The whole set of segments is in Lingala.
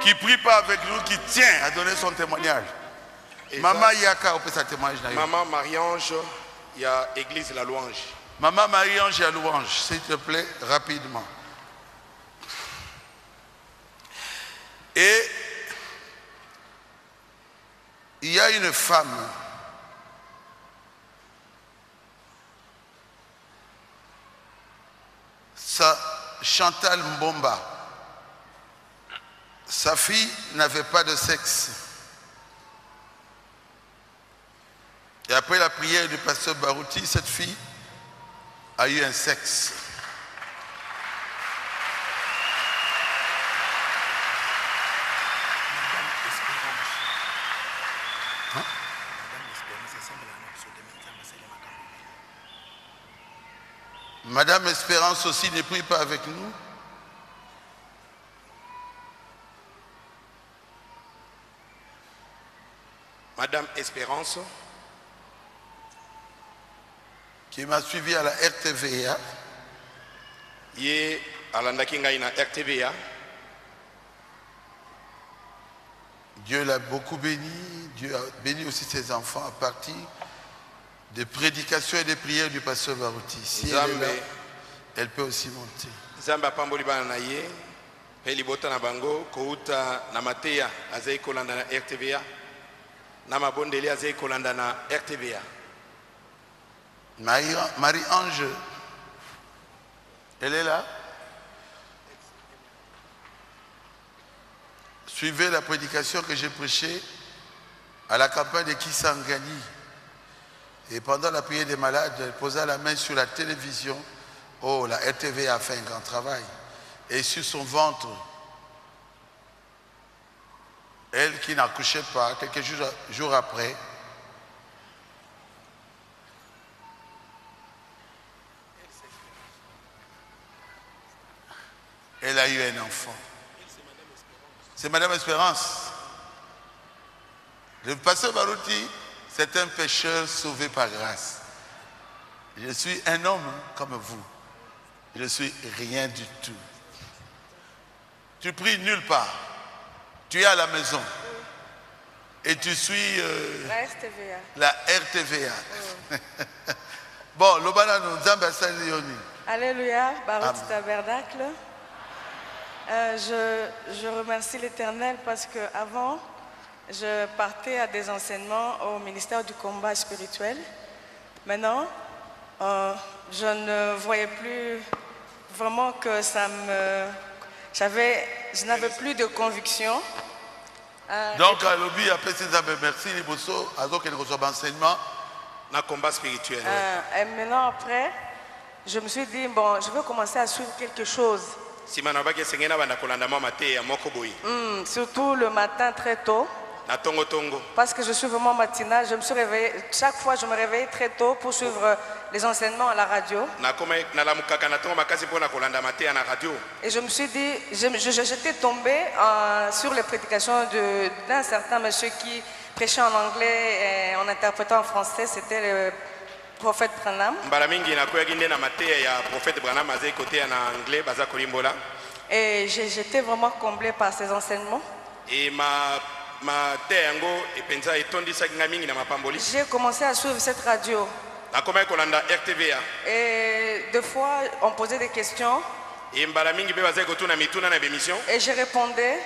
qui prie pas avec nous, qui tient à donner son témoignage. Maman Yaka, on peut sa témoignage. Maman Marie-Ange, il y a Église La Louange. Maman Marie-Ange, il y a Louange, s'il te plaît, rapidement. Et il y a une femme Chantal Mbomba. Sa fille n'avait pas de sexe. Et après la prière du pasteur Barouti, cette fille a eu un sexe. Hein? Madame Espérance aussi ne prie pas avec nous. Madame Espérance, qui m'a suivi à la RTVA. Yé alandaki ngai na RTVA. Dieu l'a beaucoup béni. Dieu a béni aussi ses enfants à partir des prédications et des prières du pasteur Barouti. Si elle est là, elle peut aussi monter. Zamba pamboli bana na ye, peli bota na bango, kouta na mateya azai kolanda na RTVA. Nama bondeli azai kolanda na RTVA. Marie-Ange, elle est là. Suivez la prédication que j'ai prêchée à la campagne de Kisangani. Et pendant la prière des malades, elle posa la main sur la télévision. Oh, la RTV a fait un grand travail. Et sur son ventre, elle qui n'accouchait pas, quelques jours après, elle a eu un enfant. C'est Madame Espérance. Le pasteur Barouti, c'est un pécheur sauvé par grâce. Je suis un homme comme vous. Je ne suis rien du tout. Tu pries nulle part. Tu es à la maison. Et tu suis la RTVA. La RTVA. Bon, Lobana nous ambassadons. Alléluia, Barouti Tabernacle. Je remercie l'Éternel parce qu'avant, je partais à des enseignements au ministère du combat spirituel. Maintenant, je ne voyais plus vraiment que ça me... Je n'avais plus de conviction. Donc, à l'objet, après ces merci, les bossos, à donc, il reçoit enseignement dans le combat spirituel. Et maintenant, après, je me suis dit, bon, je veux commencer à suivre quelque chose. Surtout le matin très tôt. Parce que je suis vraiment matinale, je me suis réveillée, chaque fois je me réveille très tôt pour suivre les enseignements à la radio. Et je me suis dit, j'étais tombée sur les prédications d'un certain monsieur qui prêchait en anglais et en interprétant en français, c'était le prophète Branham. Et j'étais vraiment comblée par ces enseignements. Et j'ai commencé à suivre cette radio. Et deux fois, on posait des questions. Et je répondais.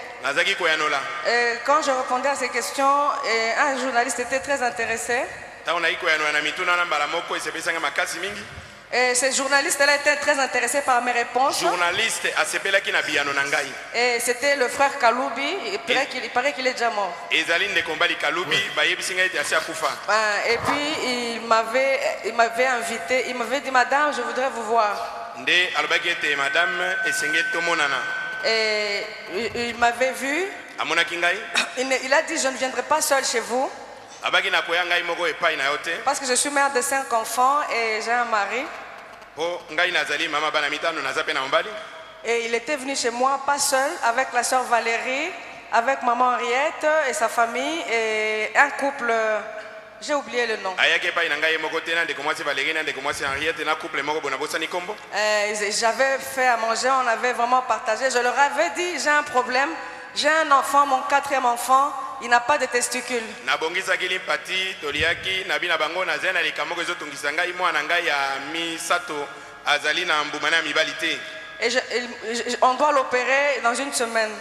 Et quand je répondais à ces questions, un journaliste était très intéressé. Et ce journaliste-là était très intéressé par mes réponses. Et c'était le frère Kaloubi, il paraît qu'il est déjà mort. Et puis il m'avait invité, il m'avait dit, madame, je voudrais vous voir. Et il m'avait vu. Il a dit, je ne viendrai pas seul chez vous. Parce que je suis mère de 5 enfants et j'ai un mari. Et il était venu chez moi, pas seul, avec la sœur Valérie, avec maman Henriette et sa famille, et un couple, j'ai oublié le nom. J'avais fait à manger, on avait vraiment partagé. Je leur avais dit, j'ai un problème, j'ai un enfant, mon 4e enfant, il n'a pas de testicules. Et on doit l'opérer dans une semaine.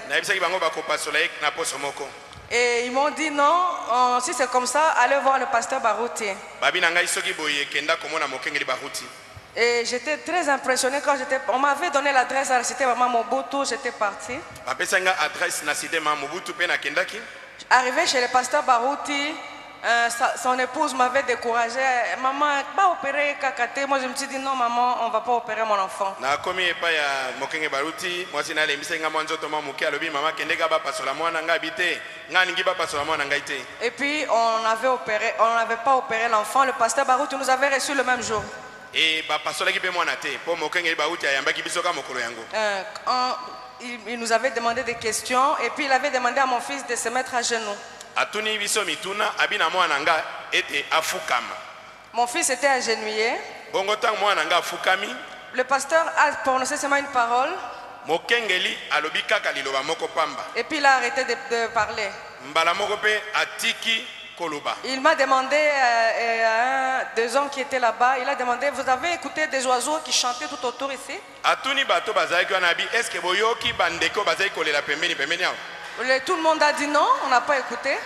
Et ils m'ont dit non, si c'est comme ça, allez voir le pasteur Barouti. Et j'étais très impressionné quand on m'avait donné l'adresse à la cité Maman Mobutu, j'étais parti. Arrivé chez le pasteur Barouti, son épouse m'avait découragé. Maman, pas opérer Kakate. Moi je me suis dit non maman, on ne va pas opérer mon enfant. Et puis on n'avait pas opéré l'enfant. Le pasteur Barouti nous avait reçu le même jour. Il nous avait demandé des questions et puis il avait demandé à mon fils de se mettre à genoux. Mon fils était agenouillé. Le pasteur a prononcé seulement une parole. Et puis il a arrêté de parler. Il m'a demandé à 2 hommes qui étaient là-bas, il a demandé, vous avez écouté des oiseaux qui chantaient tout autour ici? Tout le monde a dit non, on n'a pas écouté.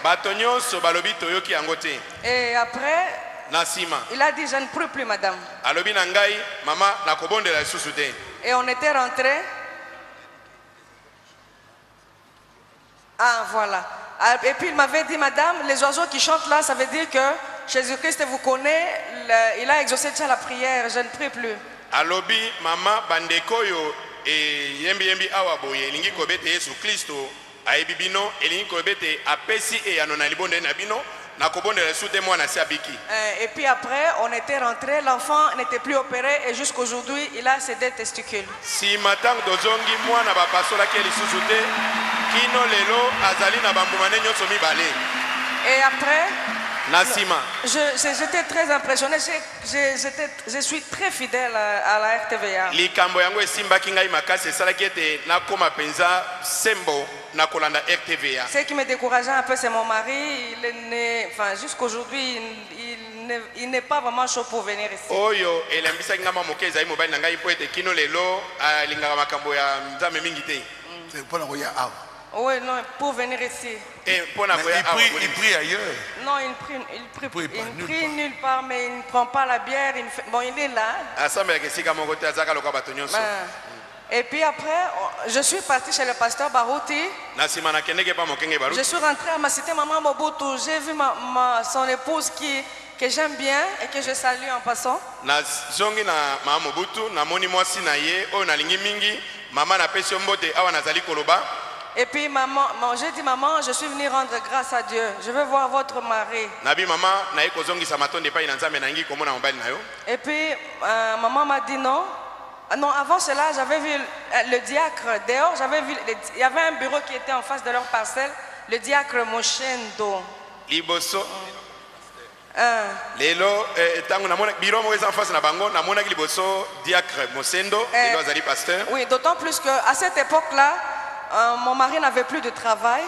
Et après, il a dit, je ne prie plus, madame. Et on était rentrés. Ah, voilà. Et puis il m'avait dit, madame, les oiseaux qui chantent là, ça veut dire que Jésus-Christ vous connaît, il a exaucé déjà la prière, je ne prie plus. Alobi, mama, bandekoyo, et yembi awaboye, lingi kobete Yesu Christo, aebibino, elingi kobete apesi et anonalibonde nabino. Et puis après, on était rentré, l'enfant n'était plus opéré et jusqu'aujourd'hui, il a ses 2 testicules. Si matin dozongi mwana ba pasola ke lisusute kino lelo azali na bambumane nyoso mibale. Et après, Nasima. J'étais très impressionné, je suis très fidèle à la RTVA. Likambo yango esimbaki ngai makasi esalaki ete nakoma penza sembo nakolanda RTVA. Ce qui me décourageait un peu, c'est mon mari. Enfin, jusqu'aujourd'hui, il n'est pas vraiment chaud pour venir ici. Oyo elambisaki ngama moke ezali mobali na ngai po ete kino lelo alingaka makambo ya nzambe mingi te. C'est pour l'envoyer à. Oui, non, pour venir ici. Il prie ailleurs. Non, il prie nulle part, mais il ne prend pas la bière. Bon, il est là. Et puis après, je suis parti chez le pasteur Barouti. Je suis rentré à ma cité Maman Mobutu. J'ai vu son épouse que j'aime bien et que je salue en passant. Et puis j'ai dit maman, je suis venu rendre grâce à Dieu. Je veux voir votre mari. Et puis maman m'a dit non. Non, avant cela, j'avais vu le diacre dehors. Il y avait un bureau qui était en face de leur parcelle. Le diacre Moshendo. Lelo tango namona biro mo en face na bango namona ki liboso diacre Mosendo lelo azali pasteur. Oui, d'autant plus que à cette époque-là, mon mari n'avait plus de travail.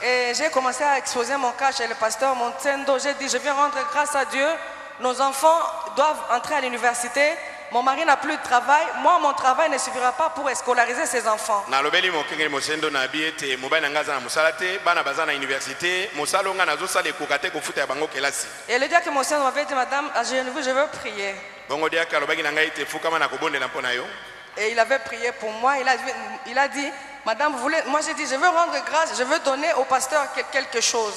Et j'ai commencé à exposer mon cas chez le pasteur Montendo. J'ai dit, je viens rendre grâce à Dieu. Nos enfants doivent entrer à l'université. Mon mari n'a plus de travail. Moi, mon travail ne suffira pas pour scolariser ses enfants. Et le diacre Mosendo m'avait dit, madame, à genoux, je veux prier. Et il avait prié pour moi. Il a dit, madame, vous voulez... Moi j'ai dit, je veux rendre grâce, je veux donner au pasteur quelque chose.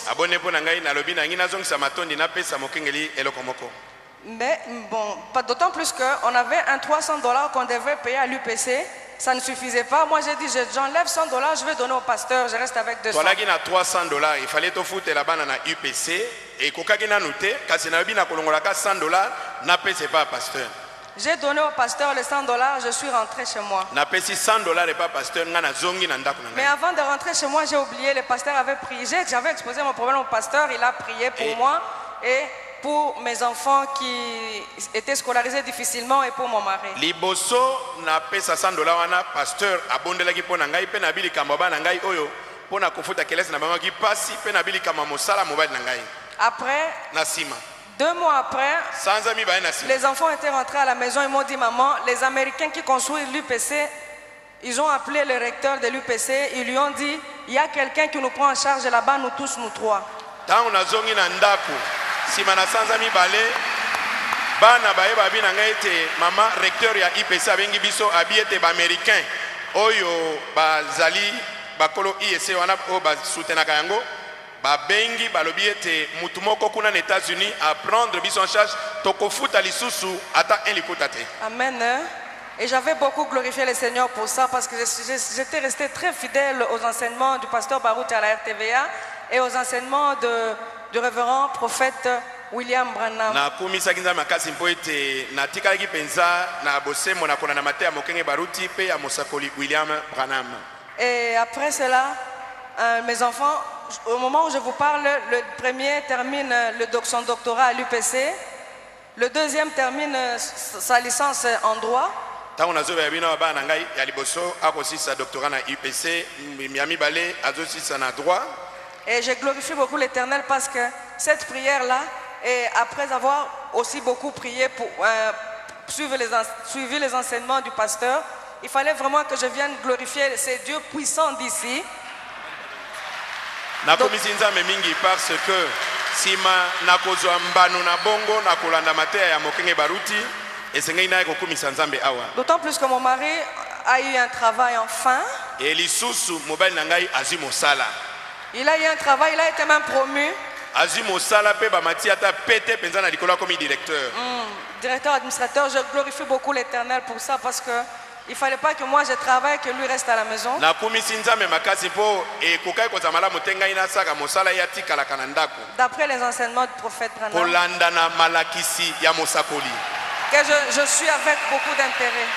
Mais bon, d'autant plus qu'on avait un $300 qu'on devait payer à l'UPC. ça ne suffisait pas. Moi, j'ai dit, j'enlève 100 $, je vais donner au pasteur, je reste avec 200. Toi, là, 300 $, il fallait te foutre la banane à UPC. Et quand tu as noté, quand tu as 100 $, n'a pas pasteur. J'ai donné au pasteur les 100 $, je suis rentré chez moi. N'a pas 100 $ et pas pasteur. Mais avant de rentrer chez moi, j'ai oublié, le pasteur avait prié. J'avais exposé mon problème au pasteur, il a prié pour moi et pour mes enfants qui étaient scolarisés difficilement et pour mon mari. Liboso n'a pas 100 $, wana pasteur abondelaki pona ngai pe na bilika mbaba na ngai oyo pona kofuta kelesi na bango ki pasi pe na bilika mosala mobile na ngai. Après, na sima 2 mois après, les enfants étaient rentrés à la maison, ils m'ont dit, maman, les Américains qui construisent l'UPC, ils ont appelé le recteur de l'UPC, ils lui ont dit, il y a quelqu'un qui nous prend en charge là-bas, nous tous, nous 3. Tant on a zongi na ndako, si mana sanza mi balé, bana bae babi na ngai te mama recteur ya IPC abengi biso abiete ba américain, oyo ba zali bakolo IEC wana o ba soutenaka yango. Babengi balobi ete mutu moko kuna na États-Unis à prendre biso en charge tokofuta lisusu ata un likuta te. Amen. Et j'avais beaucoup glorifié le Seigneur pour ça parce que j'étais resté très fidèle aux enseignements du pasteur Barout à la RTVA et aux enseignements du révérend prophète William Branham. Na kumisa kinza makasi mpo ete na tikalaki penza na bosemo na kona na matea mokenge Baruti pe ya mosakoli William Branham. Et après cela, mes enfants, au moment où je vous parle, le premier termine son doctorat à l'UPC, le deuxième termine sa licence en droit. Et je glorifie beaucoup l'Éternel parce que cette prière-là, et après avoir aussi beaucoup prié pour suivre les enseignements du pasteur, il fallait vraiment que je vienne glorifier ces dieux puissants d'ici. Nakomisinza mingi parce que sima nakozwa mbano na bongo nakolanda matea ya mokenge Baruti esengei na kokumisa nzambe awa. D'autant plus que mon mari a eu un travail enfin. Et lisusu mobile na ngai azwi mosala. Il a eu un travail, il a été même promu. Azwi mosala pe ba matiata pete penza na likolo comme directeur. Directeur administrateur, je glorifie beaucoup l'Éternel pour ça parce que il ne fallait pas que moi je travaille, que lui reste à la maison. D'après les enseignements du prophète Branham, que je suis avec beaucoup d'intérêt.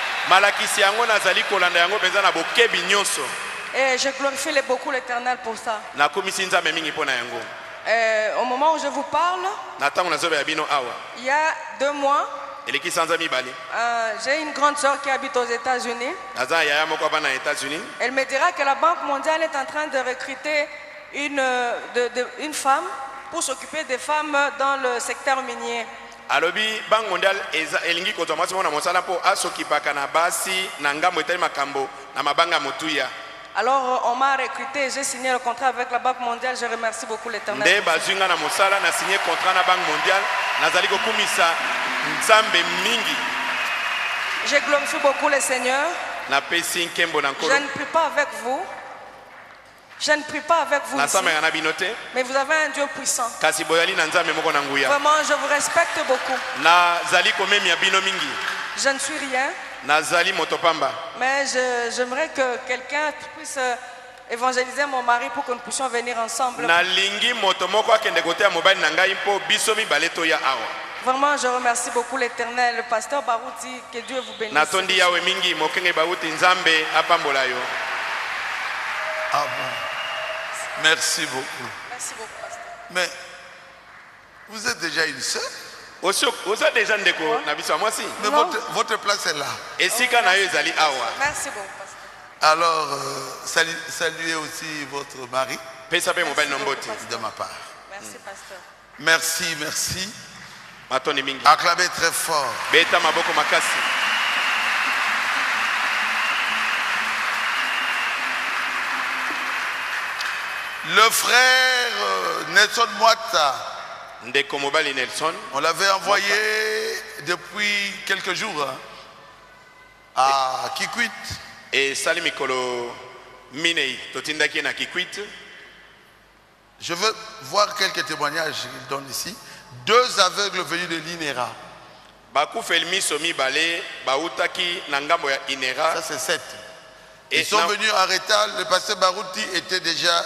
Et je glorifie beaucoup l'Éternel pour ça. Au moment où je vous parle, il y a 2 mois, j'ai une grande soeur qui habite aux États-Unis. Elle me dira que la Banque mondiale est en train de recruter une femme pour s'occuper des femmes dans le secteur minier. Alobi Banque mondiale elingi kozomasi mona mosala po asokipaka na basi na ngambo etali makambo na mabanga motuya. Alors on m'a recruté, j'ai signé le contrat avec la Banque mondiale, je remercie beaucoup l'Éternel. Nde bazunga na mosala na signé contrat na Banque mondiale, nazali kokumisa nzambe mingi. Je glorifie beaucoup le Seigneur. Na pesi nkembo na nkolo. Je ne prie pas avec vous. Je ne prie pas avec vous ici, mais vous avez un Dieu puissant. Vraiment, je vous respecte beaucoup. Je ne suis rien, mais j'aimerais que quelqu'un puisse évangéliser mon mari pour que nous puissions venir ensemble. Vraiment, je remercie beaucoup l'Éternel, le pasteur Barouti, que Dieu vous bénisse. Ah bon. Merci beaucoup. Merci beaucoup, pasteur. Mais vous êtes déjà une sœur? Mais votre place est là. Merci beaucoup, pasteur. Alors, saluez aussi votre mari de ma part. Merci, pasteur. Merci, merci. Acclamez très fort. Le frère Nelson Mwata, on l'avait envoyé depuis quelques jours à Kikwit. Et Salimikolo Minei, Totindaki na Kikwit. Je veux voir quelques témoignages qu'il donne ici. 2 aveugles venus de l'INERA. Baku Felmi Somi Bale, Bautaki Nangambo ya INERA. Ça c'est 7. Ils sont venus à Rétal, le pasteur Barouti était déjà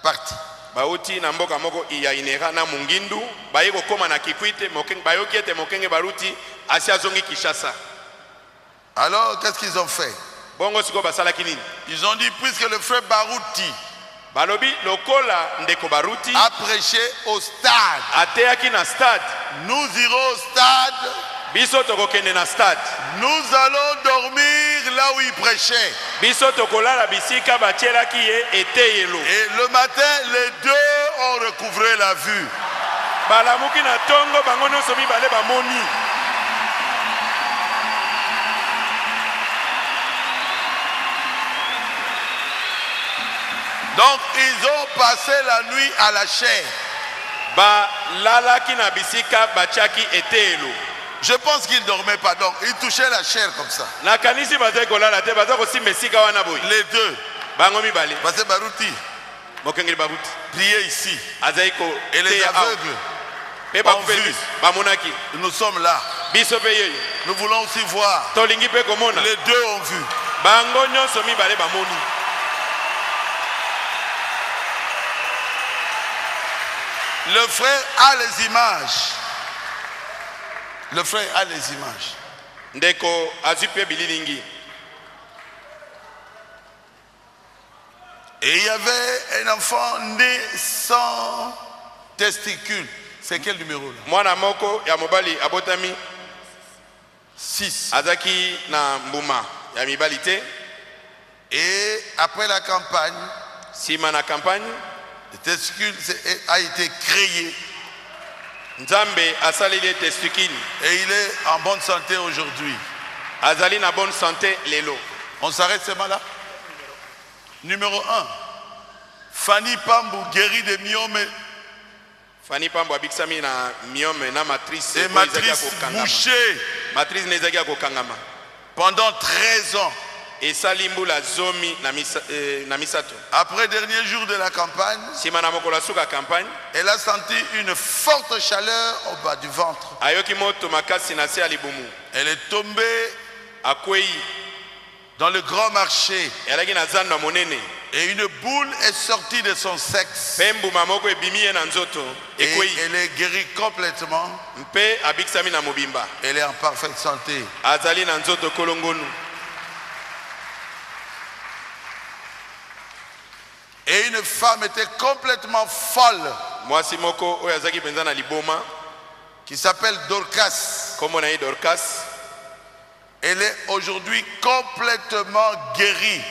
parti. Bauti na mboka moko iya inera na mungindu baye kokoma na Kikwite mokenge bayoki ete mokenge Baruti asi azongi Kinshasa. Alors qu'est-ce qu'ils ont fait? Bongo siko basalaki nini? Ils ont dit puisque le frère Barouti balobi lokola ndeko Baruti a prêché au stade, ateyaki na stade, nous irons au stade, biso tokokende na stade, nous allons dormir là où il prêchait. Biso tokolala bisika batielaki ye eteyelo. Et le matin, les deux ont recouvré la vue. Balamuki na tongo bango nyonso mibale bamoni. Donc ils ont passé la nuit à la chair. Balalaki na bisika batiaki eteyelo. Je pense qu'ils ne dormaient pas, donc ils touchaient la chair comme ça. Les deux. Parce que Barouti priait ici. Et les aveugles ont vu. Nous sommes là. Nous voulons aussi voir. Les deux ont vu. Le frère a les images. Le frère a les images. Ndeko azupe bililingi. Et il y avait un enfant né sans testicules. C'est quel numéro là? Mwana moko ya mobali abotami 6. Azaki na mbuma ya mibalite. Et après la campagne, sima na campagne, le testicule a été créé. Nzambe asaleli testicule. Et il est en bonne santé aujourd'hui. Azali na bonne santé lelo. On s'arrête seulement là. Numéro 1. Fanny Pambou guérie de myome. Fanny Pambou abiksami na myome na matrice. Et matrice bouchée. Matrice nezaki akokangama. Pendant 13 ans. Et salimbula zomi na misato. Après dernier jour de la campagne, simana mokola suka campagne, elle a senti une forte chaleur au bas du ventre. Ayoki moto makasi na se alibumu. Elle est tombée akwei dans le grand marché. Elaki na zando monene. Et une boule est sortie de son sexe. Pembu mamoko ebimi na nzoto. Et elle est guérie complètement. Mpe abiksami na mobimba. Elle est en parfaite santé. Azali na nzoto kolongonu. Et une femme était complètement folle qui s'appelle Dorcas. Elle est aujourd'hui complètement guérie.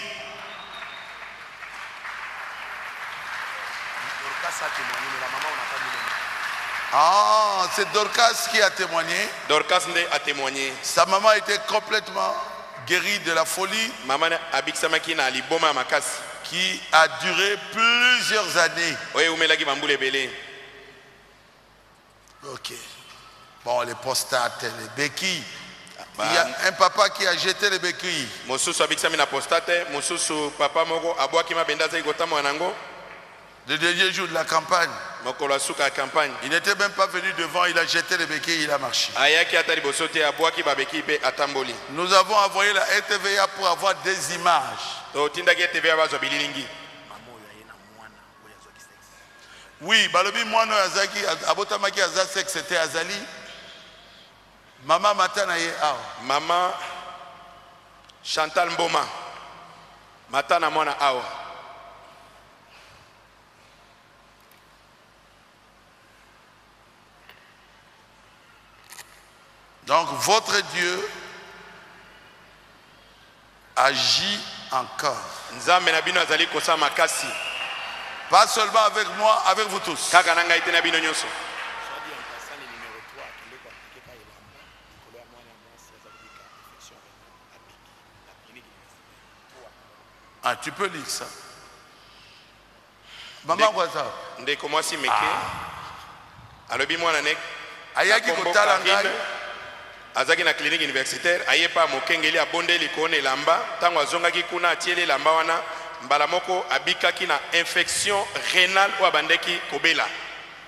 Ah, c'est Dorcas qui a témoigné. Dorcas a témoigné. Sa maman était complètement guérie de la folie qui a duré plusieurs années. Ok. Bon, les postates, les béquilles. Il y a un papa qui a jeté les béquilles. Le dernier jour de la campagne, il n'était même pas venu devant, il a jeté les béquilles, il a marché. Nous avons envoyé la RTVA pour avoir des images. Oui, balobi mwana azaki abotamaki azasek c'était Azali. Maman matana ye awa. Maman Chantal Mboma. Matana mwana awa. Donc votre Dieu agit encore. Pas seulement avec moi, avec vous tous. Ah, tu peux lire ça. Maman, quoi ça? Ayaki kotala ngai. Azaki na clinique universitaire ayepa mokengeli abondeli kone lamba tango azongaki kuna atieli lamba wana mbala moko abikaki na infection rénale ou abandeki kobela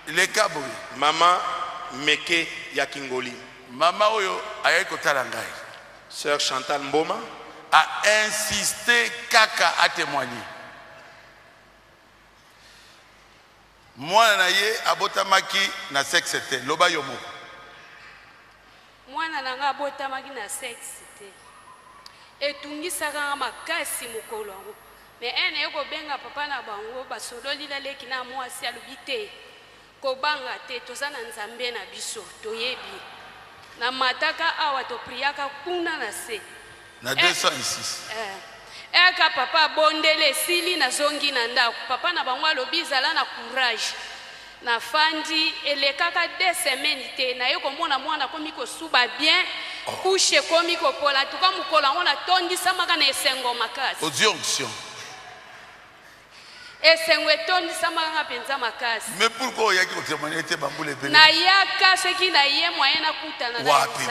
le kaboi mama meke ya kingoli mama oyo ayaki kotala ngai sœur Chantal Mboma a insisté Kaka à témoigner. Moi, naye abotamaki na sexe te. Loba yomo. Moi, nanga abotamaki na sexe te. Etungisaka makasi mokolo yango. Mais ene yoko benga papa na bango basololi la leki na mwasi alubite. Kobanga te tozana nzambe na biso toyebi. Na mataka awa to priaka kuna na se. Na 206. Eka papa bondele sili na zongi na ndako. Papa na bango alobi zala na courage. Na fandi elekaka 2 semaines te na yo komona mwana komi ko suba bien. Couche komi ko pola tuka mukola ona tondisa maka na esengo makasi. Audition. Esengo tondisa maka penza makasi. Mais pourquoi yaki ko témoigner te bambule pe? Na yaka seki na ye moyen na kutana na. Wapi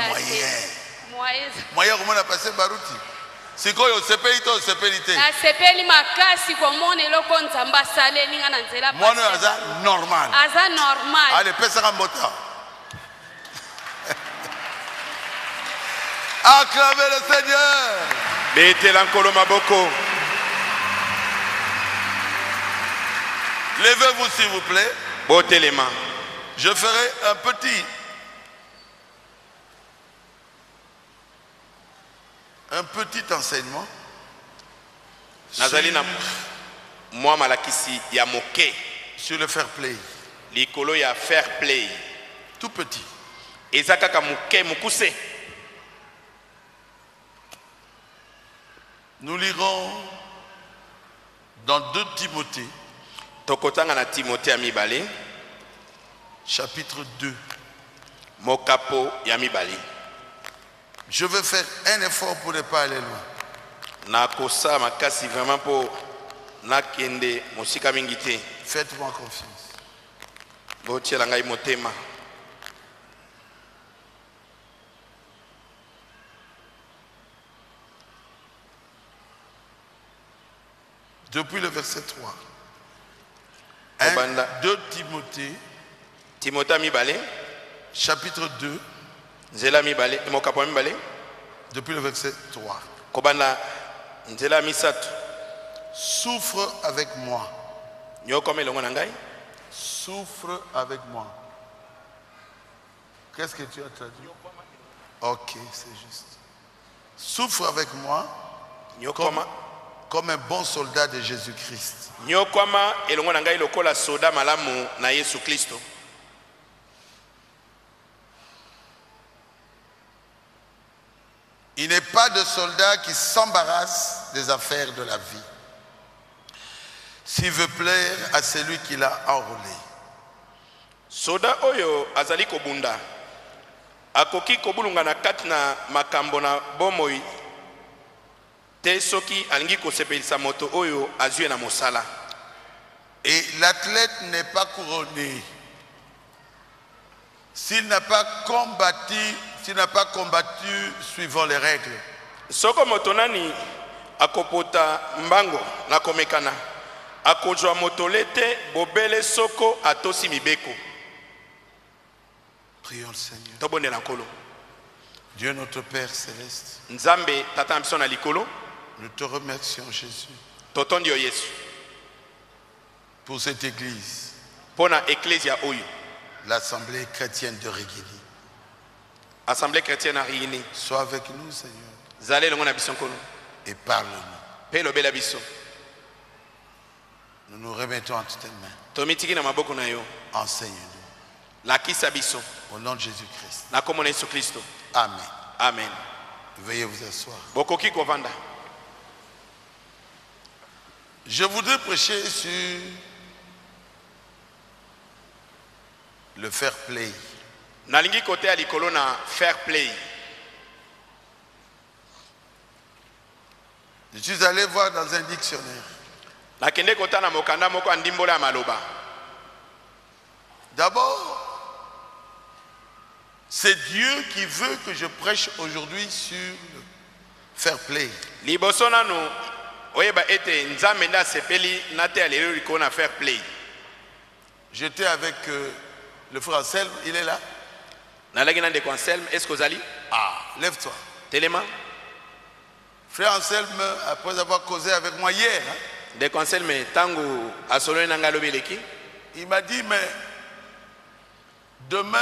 moyen? Moyen comment on a passé baruti? C'est quoi yo sepelité ou sepelité? Na sepeli makasi ko mona eloko nzamba saleli nga na nzela pa. Mwana aza normal. Aza normal. Allez, pesa kambota. Acclamez le Seigneur. Bete lankolo maboko. Levez-vous s'il vous plaît. Bote les mains. Je ferai un petit enseignement Nazali na moi malakisi ya moke sur le fair play. Likolo ya fair play. Tout petit. Ezaka moke mukuse. Nous lirons dans 2 Timothée. Tokotanga na Timothée ya mibale. Chapitre 2. Mokapo ya mibale. Je vais faire un effort pour ne pas aller loin. Nakosa makasi vraiment pour nakende mosika mingite. Faites-moi confiance. Botiela ngai motema. Depuis le verset 3. 2 Timothée. Timothée mibale. Chapitre 2. Nzela mibale. Mokapo mibale. Depuis le verset 3. Kobanda nzela misatu. Souffre avec moi. Nyokome longo na ngai. Souffre avec moi. Qu'est-ce que tu as traduit? Ok, c'est juste. Souffre avec moi comme un bon soldat de Jésus-Christ. Nyokoma elongo na ngai lokola soda malamu na Yesu Kristo. Il n'est pas de soldat qui s'embarrasse des affaires de la vie, s'il veut plaire à celui qui l'a enrôlé. Soda oyo azali kobunda. Akoki kobulunga na kati na makambo na bomoi. Te soki alingi kosepelisa moto oyo azue na mosala. Et l'athlète n'est pas couronné s'il n'a pas combattu suivant les règles. Soko motonani akopota mbango na komekana. Akojwa motolete bobele soko atosi mibeko. Prions le Seigneur. Tobonde na nkolo. Dieu notre Père céleste. Nzambe tata mbiso na likolo. Nous te remercions Jésus. Totondi o Yesu. Pour cette église. Pona ecclesia oyo. L'assemblée chrétienne de Rigini. Assemblée chrétienne à Rigini. Sois avec nous, Seigneur. Zale longo na biso nkolo. Et parle-nous. Pe lobela biso. Nous nous remettons entre tes mains. Tomitiki na maboko na yo. Enseigne-nous. Lakisa biso. Au nom de Jésus-Christ. Na kombo na Yesu Kristo. Amen. Amen. Veuillez vous asseoir. Bokoki kovanda. Je voudrais prêcher sur le fair play. Nalingi kote alikolo na fair play. Je suis allé voir dans un dictionnaire. Nakende kota na mokanda moko andimbola maloba. D'abord, c'est Dieu qui veut que je prêche aujourd'hui sur le fair play. Liboso nanu oyeba ete nzambe nda sepeli nate alelo liko na fair play. J'étais avec le frère Anselme, il est là. Nalagi na de Anselme, est-ce que ozali? Ah, lève-toi. Telema. Frère Anselme, après avoir causé avec moi hier, de Anselme tango asolo nanga lobeleki, il m'a dit, mais demain,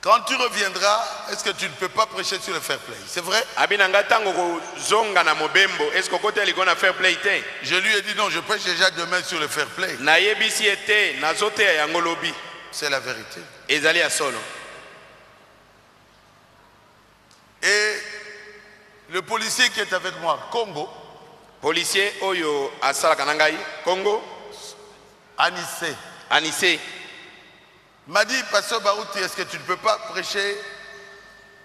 quand tu reviendras, est-ce que tu ne peux pas prêcher sur le fair play? C'est vrai? abinanga tango ko zonga na mobembo, est-ce que côté liko na fair play te? Je lui ai dit non, je prêche déjà demain sur le fair play. Na yebisi ete na zote ya ngolobi. C'est la vérité. Ezali ya solo. Et le policier qui est avec moi, Congo, policier oyo asala kanangai, Congo, Anissé, m'a dit, Pasteur Barouti, est-ce que tu ne peux pas prêcher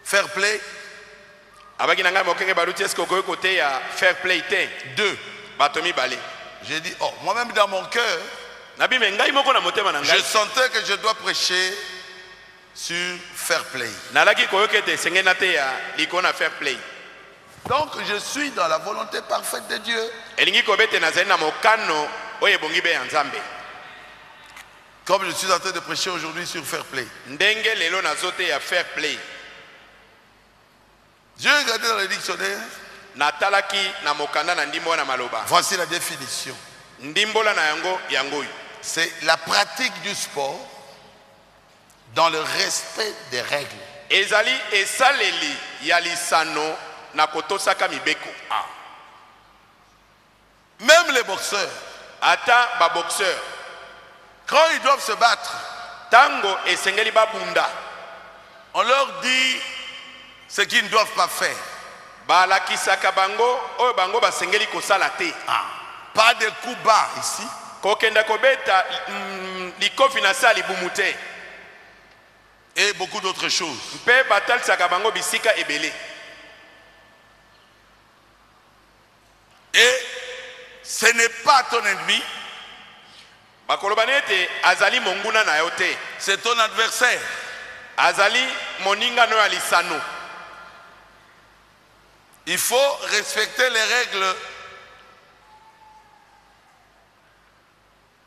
fair play? abaki nanga mokenge Barouti, est-ce que koyo côté ya fair play te? 2. Batomi balé. J'ai dit, oh, moi-même dans mon cœur, Nabi mengai moko na motema na ngai. je sentais que je dois prêcher sur fair play. Nalaki koyo kete sengena te ya liko na fair play. Donc je suis dans la volonté parfaite de Dieu. Elingi kobete na zali na mokano oye bongi be ya Nzambe. Comme je suis en train de prêcher aujourd'hui sur fair play. Ndenge lelo na zote ya fair play. J'ai regardé dans le dictionnaire. Natalaki na mokanda na ndimbo na maloba. Voici la définition. Ndimbola na yango yangoy. C'est la pratique du sport dans le respect des règles. Ezali esaleli ya lisano na kotosaka mibeko. Même les boxeurs, Ata ba boxeur. quand ils doivent se battre, Tango esengeli babunda. on leur dit ce qu'ils ne doivent pas faire. Balakisaka bango oyo bango basengeli kosala te. Pas de coups bas ici. Kokenda kobeta likofi na sali bumute. Et beaucoup d'autres choses. Mpe batalisaka bango bisika ebele. Et ce n'est pas ton ennemi, Bakolobanete azali monguna na yote. c'est ton adversaire. Azali moninga no ya lisano. Il faut respecter les règles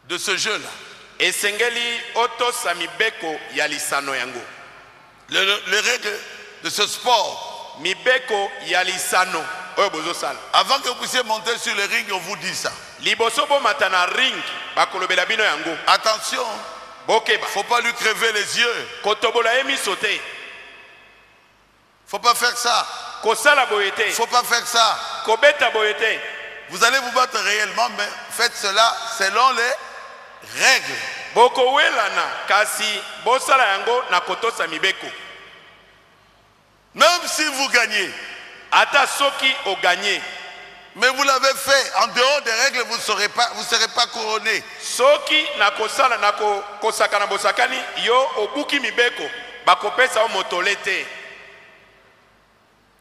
de ce jeu-là. Esengeli otosa mibeko ya lisano yango. Les règles de ce sport. Mibeko ya lisano oyo bozosala. Avant que vous puissiez monter sur le ring, on vous dit ça. Liboso bomata na ring bakolobela bino yango. Attention, Bokeba. il ne faut pas lui crever les yeux. Kotobola emi sote. Il ne faut pas faire ça. Kosala Il ne boyete. faut pas faire ça. Kobeta boyete. Vous allez vous battre réellement, mais faites cela selon les règles. Boko welana kasi bosala yango na kotosa mibeko. Même si vous gagnez, Ata soki o gagné. mais vous l'avez fait en dehors des règles, vous ne serez pas couronné. Soki na kosala na kosaka na bosakani yo obuki mibeko bakopesa o motolete.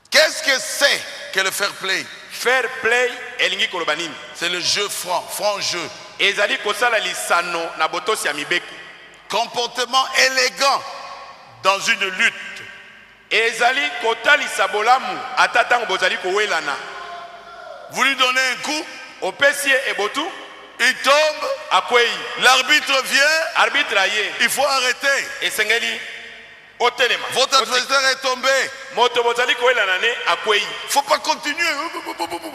Qu'est-ce que c'est que le fair play? Fair play elingi kolobanini. C'est le jeu franc jeu. Ezali kosala lisano na botosi ya mibeko. Comportement élégant dans une lutte. Ezali kotalisa bolamu atatango bozali kowelana. Vous lui donnez un coup, Opesie ebotu il tombe, akwei. l'arbitre vient, Arbitre aye. il faut arrêter. Esengeli otelema. Votre adversaire est tombé. Moto bozali kowelana ne akwei. Il ne faut pas continuer.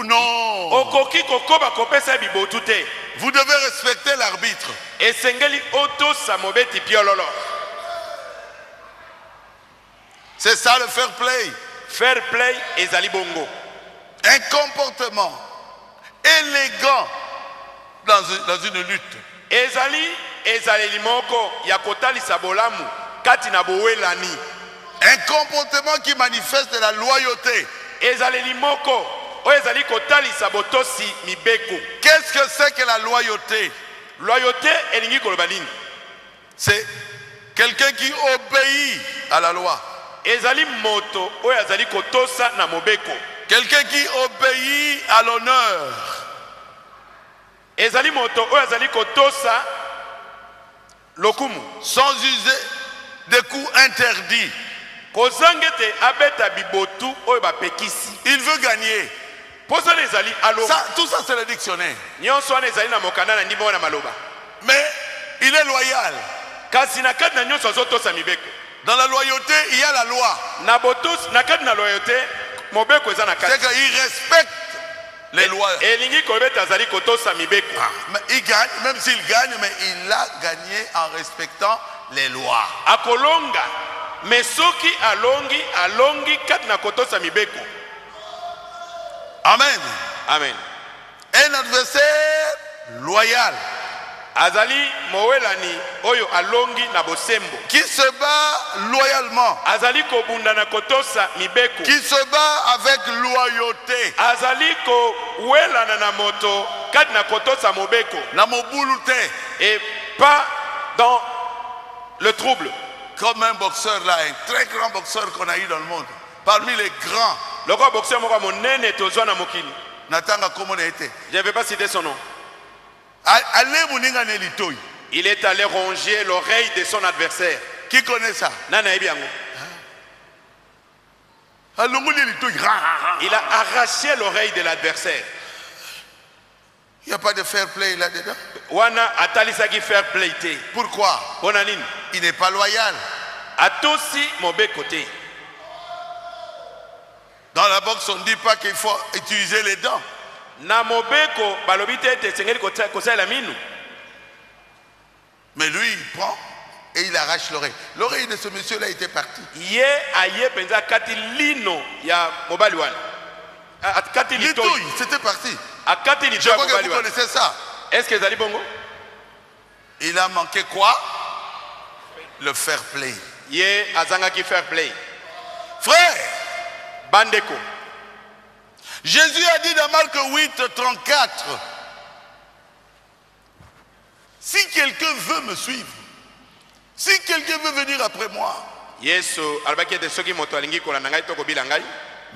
Non. Okoki kokoba kopesa bibotu te. Vous devez respecter l'arbitre. Esengeli otosa mobeti piololo. C'est ça le fair play. Fair play ezali bongo. Un comportement élégant dans une lutte. Ezali moko ya kotalisa bolamu kati na bowelani. Un comportement qui manifeste de la loyauté. Ezali moko oyo ezali kotalisa botosi mibeko. Qu'est-ce que c'est que la loyauté? Loyauté elingi koloba nini? C'est quelqu'un qui obéit à la loi. Ezali moto oyo azali kotosa na mobeko. Quelqu'un qui obéit à l'honneur. Ezali moto oyo azali kotosa lokumu. Sans user des coups interdits. Kozangete abeta bibotu oyo bapekisi. Il veut gagner. Posa ezali alo. Ça, tout ça c'est le dictionnaire. Nyonso wana ezali na mokanda na ndimbo na maloba. Mais il est loyal. Kasi na kati na nyonso azotosa mibeko. Dans la loyauté, il y a la loi. Na botos na kati na loyauté mobeko eza na C'est kati qu'il respecte les lois. elingi kobeta azali kotosa mibeko Mais il gagne, même s'il gagne, mais il a gagné en respectant les lois. akolonga me soki alongi kati na kotosa mibeko. Amen. Amen. Un adversaire loyal Azali mowelani oyo alongi na bosembo. qui se bat loyalement, Azali kobunda na kotosa mibeko. qui se bat avec loyauté. Azali ko welana na moto kati na kotosa mobeko. Na mobulu te. Et pas dans le trouble. Comme un boxeur là, un très grand boxeur qu'on a eu dans le monde. Parmi les grands. Le grand boxeur moko monene tozwa na mokili. Natanga comment il était. Je ne vais pas citer son nom. Il est allé ronger l'oreille de son adversaire. Qui connaît ça? Nana ebiango. Il a arraché l'oreille de l'adversaire. Il n'y a pas de fair play là-dedans. Wana atalisaki fair play te. Pourquoi? Bonanine. Il n'est pas loyal. Atosi mobe côté. Dans la boxe, on ne dit pas qu'il faut utiliser les dents. Na mobeko balobite te sengeli kosa la minu. Mais lui, il prend et il arrache l'oreille. L'oreille de ce monsieur-là était partie. Ye aye penza kati lino ya mobali wana. Kati litoi, c'était parti. Akati Je crois que vous connaissez ça. Est-ce que Zali Bongo? Il a manqué quoi? Le fair play. Ye azanga ki fair play. Frère, Bandeko. Jésus a dit dans Marc 8, 34, si quelqu'un veut me suivre, si quelqu'un veut venir après moi, Yesu albaki de soki moto alingi kola nangai to ko bilangai.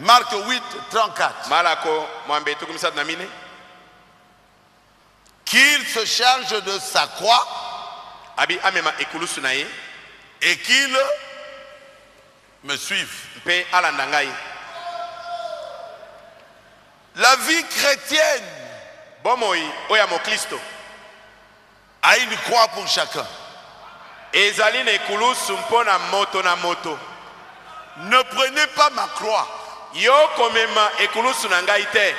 Marc 8, 34, Malako mwambe to kumisa na mine. Qu'il se charge de sa croix Abi amema ekulusu na ye et qu'il me suive. pe ala nangai. La vie chrétienne Bomoi oya mo Kristo. a une croix pour chacun. Ezali na ekulusu mpona moto na moto. Ne prenez pas ma croix. Yo komema ekulusu na ngai te.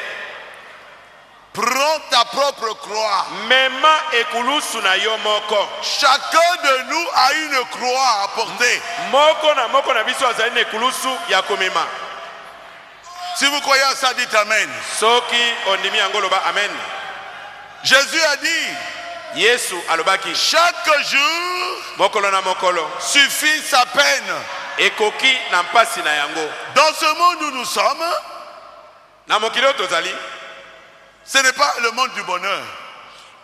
Prends ta propre croix. Mema ekulusu na yo moko. Chacun de nous a une croix à porter. Moko na biso azali na ekulusu ya komema. Si vous croyez à ça, dites Amen. Soki ondimi angoloba amen. Jésus a dit, Yesu alobaki chaque jour mokolo na mokolo suffit sa peine. ekoki na mpasi na yango. Dans ce monde où nous sommes, Na mokili oyo tozali ce n'est pas le monde du bonheur.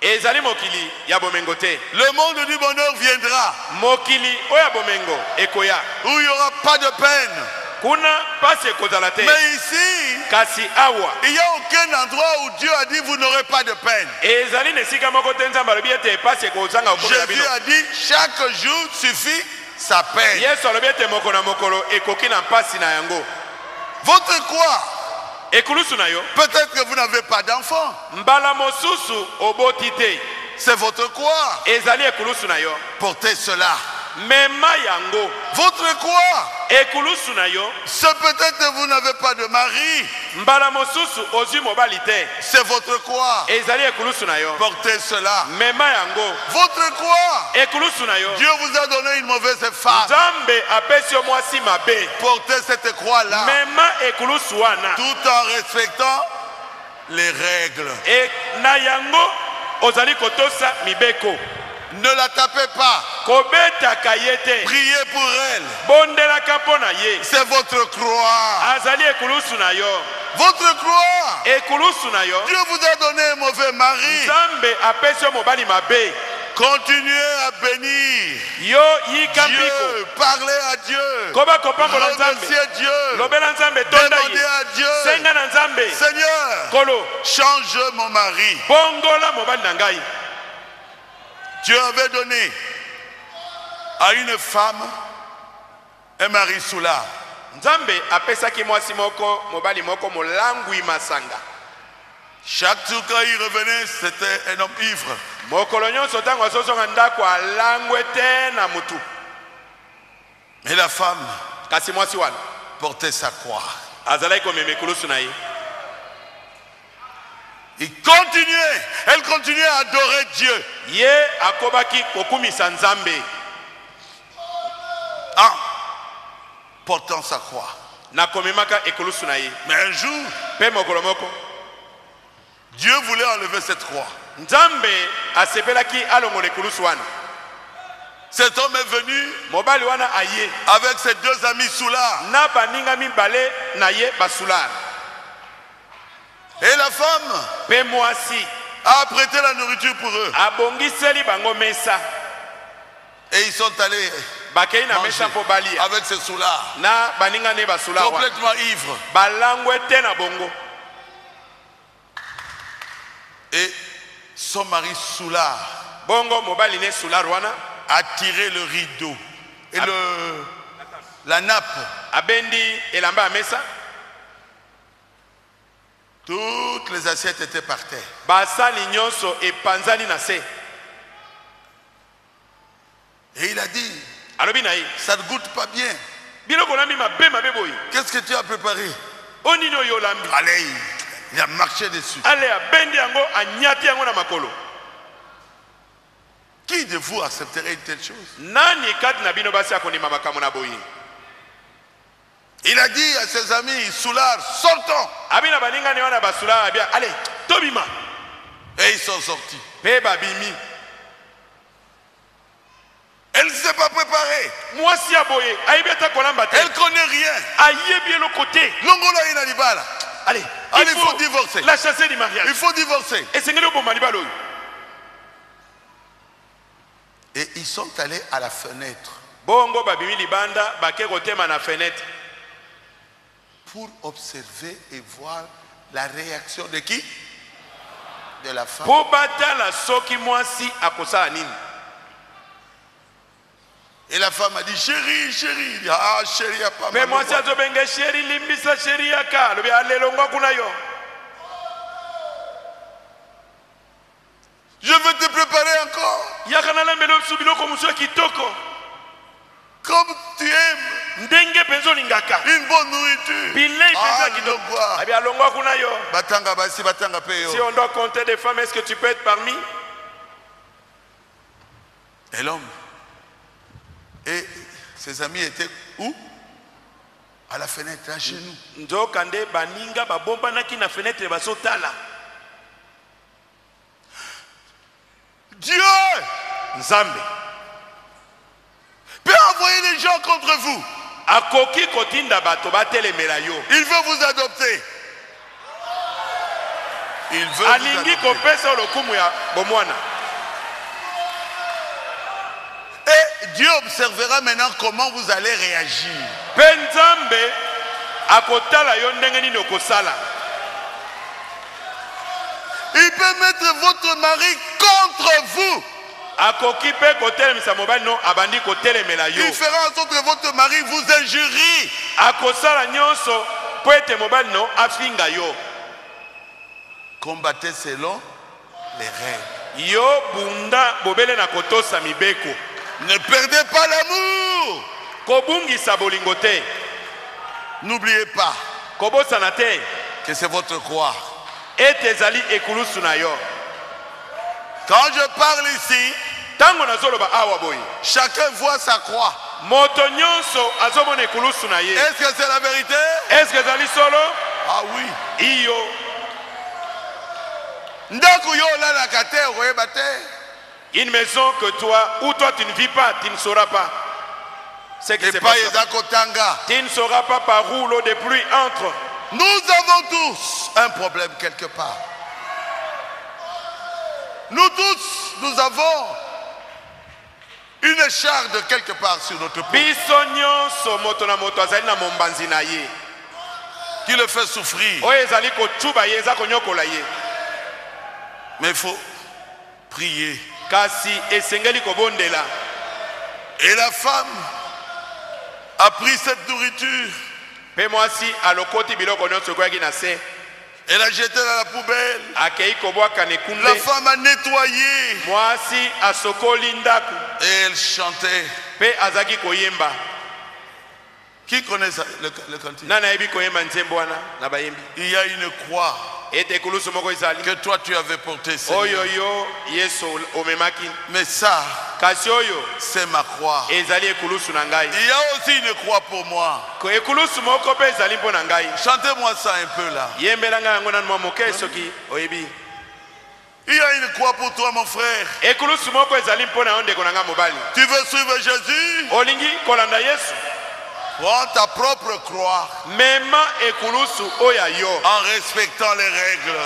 ezali mokili ya bomengo te. Le monde du bonheur viendra Mokili oyo ya bomengo ekoya où il n'y aura pas de peine. kuna pasi ekozala te. Mais ici, Kasi awa il n'y a aucun endroit où Dieu a dit vous n'aurez pas de peine. ezali na esika moko te nzambe alobi ete pasi ekozanga kokomela bino. Jésus a dit chaque jour suffit sa peine. Yesu alobi ete moko na mokolo ekoki na mpasi na yango. Votre croix, Ekulusu na yo peut-être que vous n'avez pas d'enfant. mbala mosusu oboti te. C'est votre croix. Ezali ekulusu na yo Portez cela. mema yango. Votre croix, Ekulusu na yo c'est peut-être que vous n'avez pas de mari. mbala mosusu ozwi mobali te. C'est votre croix. Ezali ekulusu na yo Portez cela. mema yango. Votre croix, Ekulusu na yo Dieu vous a donné une mauvaise femme. nzambe apesi yo mwasi mabe. Portez cette croix-là Mema ekulusu wana tout en respectant les règles. e na yango ozali kotosa mibeko. Ne la tapez pas. Kobetaka ye te. Priez pour elle. Bondelaka mpo na ye. C'est votre croix. Azali ekulusu na yo. Votre croix. Ekulusu na yo Dieu vous a donné un mauvais mari. nzambe apesi yo mobali mabe. Continuez à bénir Yo yika mpiko Dieu. Parlez à Dieu. koba kopambola nzambe. Remerciez Dieu. Lobela nzambe tonda Demandez ye. à Dieu. Senga na nzambe. Seigneur, Kolo change mon mari. bongola mobali na ngai. Dieu avait donné à une femme un mari soulard. Nzambe apesaki mwasi moko mobali moko molangwi masanga. Chaque jour quand il revenait, c'était un homme ivre. Mokolo nyonso ntango azozonga ndako alangwe te na mutu. Mais la femme Kasi mwasi wana portait sa croix. Elle continuait à adorer Dieu. En portant sa croix. Mais un jour, Dieu voulait enlever cette croix. Cet homme est venu avec ses deux amis Soulard. Et la femme a apprêté la nourriture pour eux. Et ils sont allés manger avec ce Soulard, complètement ivre. Et son mari Soulard a tiré le rideau et la nappe. Toutes les assiettes étaient par terre. Et il a dit, ça ne goûte pas bien. Qu'est-ce que tu as préparé? Allez, il a marché dessus. Qui de vous accepterait une telle chose? Il a dit à ses amis, Soulard, sortons. Et ils sont sortis. Elle ne s'est pas préparée. Elle ne connaît rien. Allez, il faut divorcer. Il faut divorcer. Et ils sont allés à la fenêtre pour observer et voir la réaction de qui? De la femme. Et la femme a dit, chérie, chérie. Il dit, ah, chérie, a pas mal. Je veux te préparer encore. Comme tu aimes une bonne nourriture. Si on doit compter des femmes, est-ce que tu peux être parmi? Et l'homme et ses amis étaient où? À la fenêtre, à genoux. Dieu peut envoyer les gens contre vous. Il veut vous adopter. Il veut vous adopter. Et Dieu observera maintenant comment vous allez réagir. Il peut mettre votre mari contre vous. Il fera en sorte que votre mari vous injurie. Combattez selon les règles. Ne perdez pas l'amour. N'oubliez pas que c'est votre croix. Quand je parle ici, chacun voit sa croix. Est-ce que c'est la vérité? Ah oui. Une maison que toi, où toi tu ne vis pas, tu ne sauras pas ce qui se passe. Tu ne sauras pas par où l'eau de pluie entre. Nous avons tous un problème quelque part. Nous tous, nous avons une écharde quelque part sur notre peau qui le fait souffrir. Mais il faut prier. Et la femme a pris cette nourriture. Elle a jeté dans la poubelle. La femme a nettoyé. Et elle chantait. Qui connaît ça, le cantique? Il y a une croix que toi tu avais portée, Seigneur. Mais ça, c'est ma croix. Il y a aussi une croix pour moi. Chantez-moi ça un peu là. Il y a une croix pour toi, mon frère. Tu veux suivre Jésus? Prends ta propre croix en respectant les règles.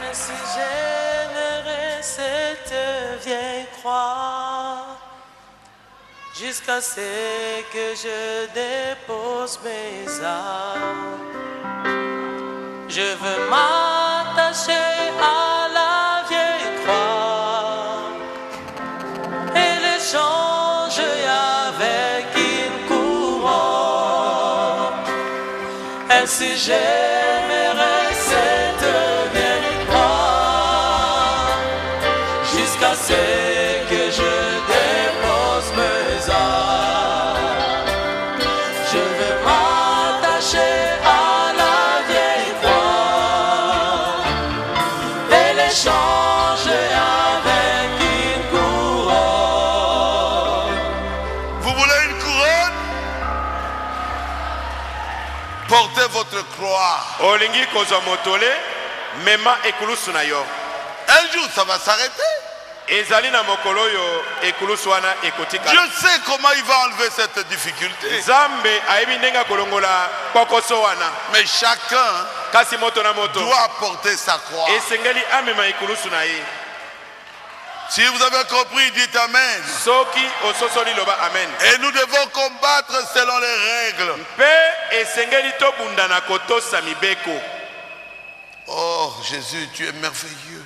Ainsi j'aimerais cette vieille croix jusqu'à ce que je dépose mes armes. Je veux m'attacher à la vieille croix et l'échanger avec une couronne. Ainsi j'aimerais cette vieille croix jusqu'à ce que je dépose mes armes. Je veux m'attacher à la vieille croix et l'échanger avec une couronne. Vous voulez une couronne? Portez votre croix. Un jour ça va s'arrêter. Je sais comment il va enlever cette difficulté. Mais chacun doit porter sa croix. Si vous avez compris, dites Amen. Et nous devons combattre selon les règles. Oh Jésus, tu es merveilleux.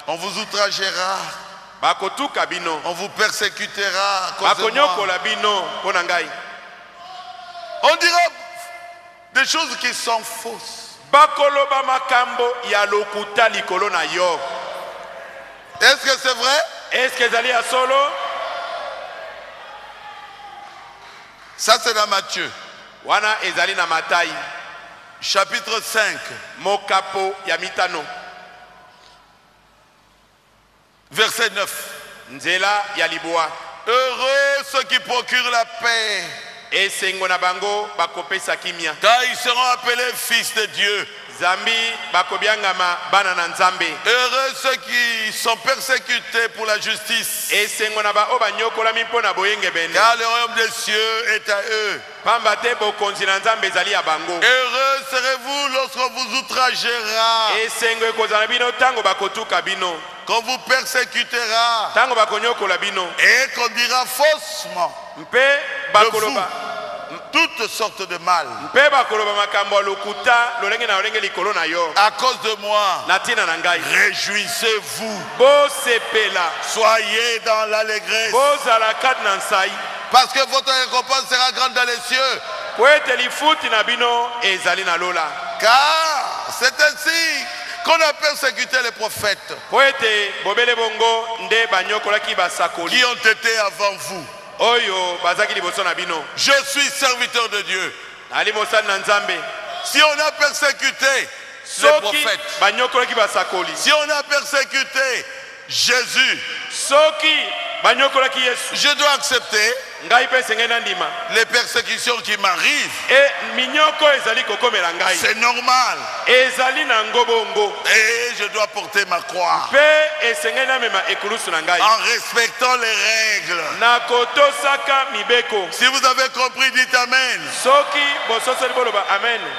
On vous outragera. On vous persécutera à cause de moi. On dira des choses qui sont fausses. Est-ce que c'est vrai? Ça c'est dans Matthieu. Chapitre 5. Verset 9. Heureux ceux qui procurent la paix, car ils seront appelés fils de Dieu. Heureux ceux qui sont persécutés pour la justice, car le royaume des cieux est à eux. Heureux serez-vous lorsqu'on vous outragera, qu'on vous persécutera et qu'on dira faussement de vous toutes sortes de mal à cause de moi. Réjouissez-vous, soyez dans l'allégresse, parce que votre récompense sera grande dans les cieux. Car c'est ainsi qu'on a persécuté les prophètes qui ont été avant vous. Je suis serviteur de Dieu. Si on a persécuté les prophètes, si on a persécuté Jésus, je dois accepter les persécutions qui m'arrivent. C'est normal. Et je dois porter ma croix en respectant les règles. Si vous avez compris, dites Amen.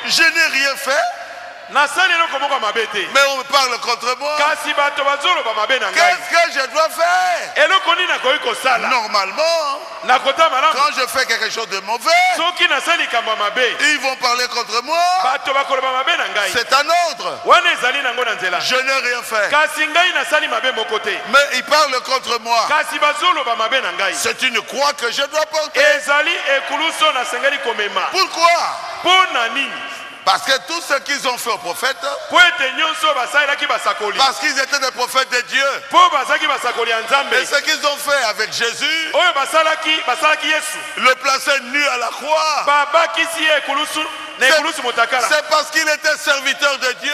Je n'ai rien fait, mais on me parle contre moi. Qu'est-ce que je dois faire? Normalement, quand je fais quelque chose de mauvais, ils vont parler contre moi. C'est un ordre. Je n'ai rien fait, mais ils parlent contre moi. C'est une croix que je dois porter. Pourquoi? Parce que tout ce qu'ils ont fait aux prophètes, parce qu'ils étaient des prophètes de Dieu, et ce qu'ils ont fait avec Jésus, le placer nu à la croix, c'est parce qu'il était serviteur de Dieu.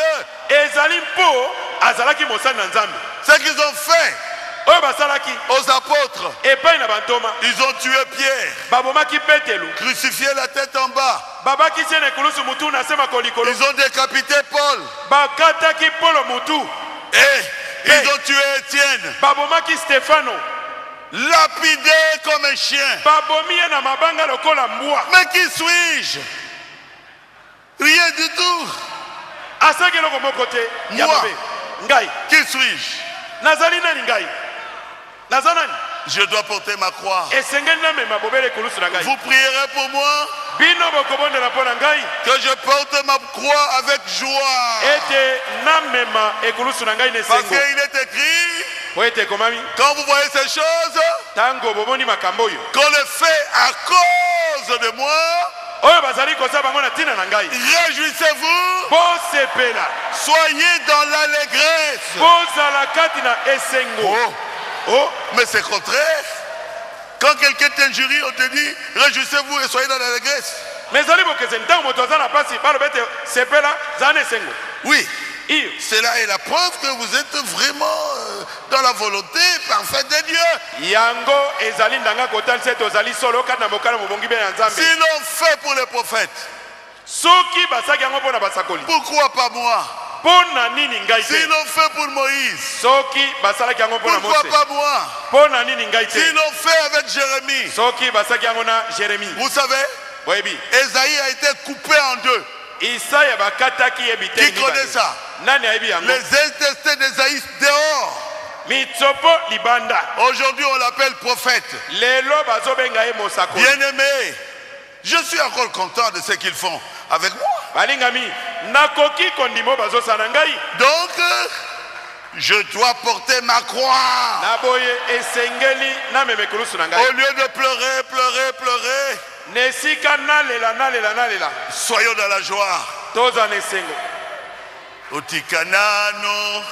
Ce qu'ils ont fait aux apôtres, ils ont tué Pierre, crucifié la tête en bas, ils ont décapité Paul, et ils ont tué Étienne, lapidé comme un chien. Mais qui suis-je? Rien du tout. Moi, qui suis-je? Je dois porter ma croix. Vous prierez pour moi que je porte ma croix avec joie. Parce qu'il est écrit, quand vous voyez ces choses, qu'on le fait à cause de moi, réjouissez-vous, soyez dans l'allégresse. Oh, mais c'est contraire. Quand quelqu'un t'injurie, on te dit réjouissez-vous et soyez dans l'allégresse. Oui, cela est la preuve que vous êtes vraiment dans la volonté parfaite de Dieu. Si l'on fait pour les prophètes, pourquoi pas moi? Si l'on fait pour Moïse, pourquoi pas moi? Si l'on fait avec Jérémie, vous savez, Ésaïe a été coupé en deux. Qui connaît ça? Les intestins d'Ésaïe dehors. Aujourd'hui on l'appelle prophète. Bien-aimé, je suis encore content de ce qu'ils font avec moi. Donc je dois porter ma croix. Au lieu de pleurer, soyons dans la joie. Otikanano,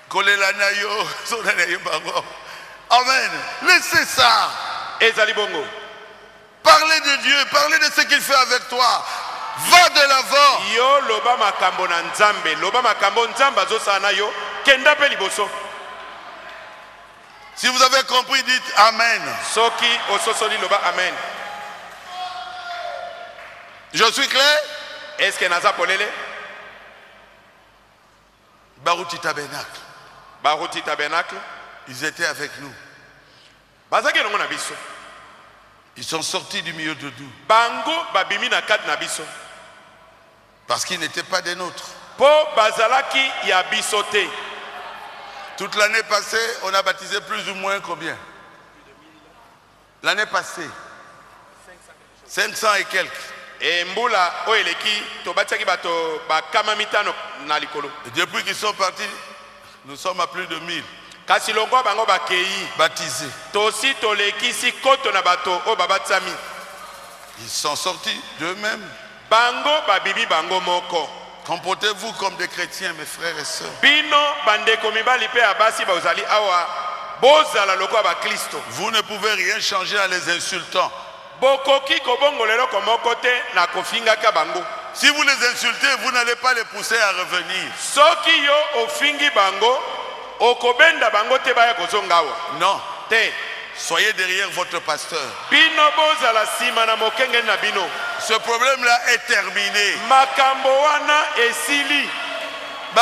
kolelanayo, sonanayo bango. Amen. Laissez ça. Parlez de Dieu, parlez de ce qu'il fait avec toi. Va de l'avant. Si vous avez compris, dites Amen. Je suis clair? Est-ce que Naza Polele? Barouti Tabernacle. Ils étaient avec nous. Ils sont sortis du milieu de nous. Parce qu'ils n'étaient pas des nôtres. Toute l'année passée, on a baptisé plus ou moins combien? L'année passée, 500 et quelques. Et depuis qu'ils sont partis, nous sommes à plus de 1000 baptisés. Ils sont sortis d'eux-mêmes. Comportez-vous comme des chrétiens, mes frères et sœurs. Vous ne pouvez rien changer en les insultant. Si vous les insultez, vous n'allez pas les pousser à revenir. Non. Soyez derrière votre pasteur. Ce problème-là est terminé.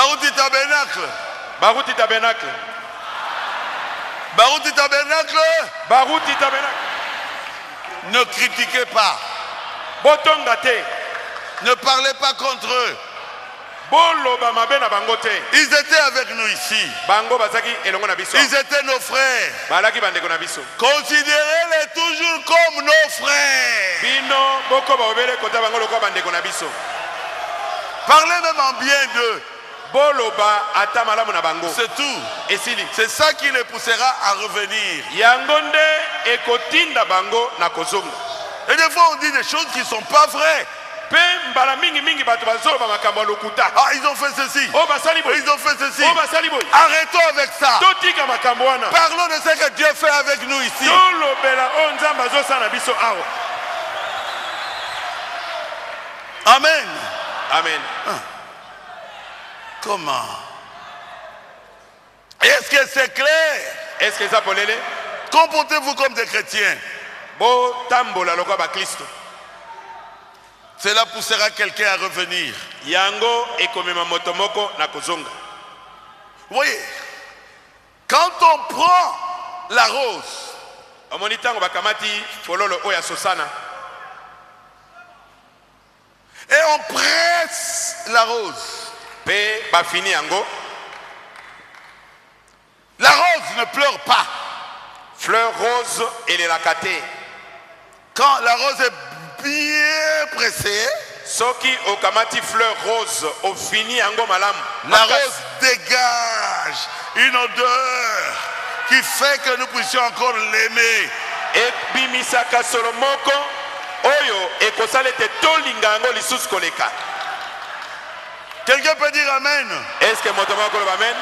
Barouti Tabernacle. Ne critiquez pas. Ne parlez pas contre eux. Ils étaient avec nous ici. Ils étaient nos frères. Considérez-les toujours comme nos frères. Parlez même en bien d'eux. C'est tout. C'est ça qui les poussera à revenir. Et des fois on dit des choses qui ne sont pas vraies. Ah, ils ont fait ceci. Ils ont fait ceci. Arrêtons avec ça. Parlons de ce que Dieu fait avec nous ici. Amen. Amen. Comment? Est-ce que c'est clair? Est-ce que ça peut l'aider? Comportez-vous comme des chrétiens. Cela poussera quelqu'un à revenir. Vous voyez, quand on prend la rose, et on presse la rose, la rose ne pleure pas. Fleur rose et les lacatées. Quand la rose est bien pressée, Soki okamati fleur rose au fini ango malam. La rose dégage une odeur qui fait que nous puissions encore l'aimer. Et bimisaka solomoko oyo ekosalete tolinga ango lisusu koleka. Quelqu'un peut dire amen? Est-ce que motomoko le amen?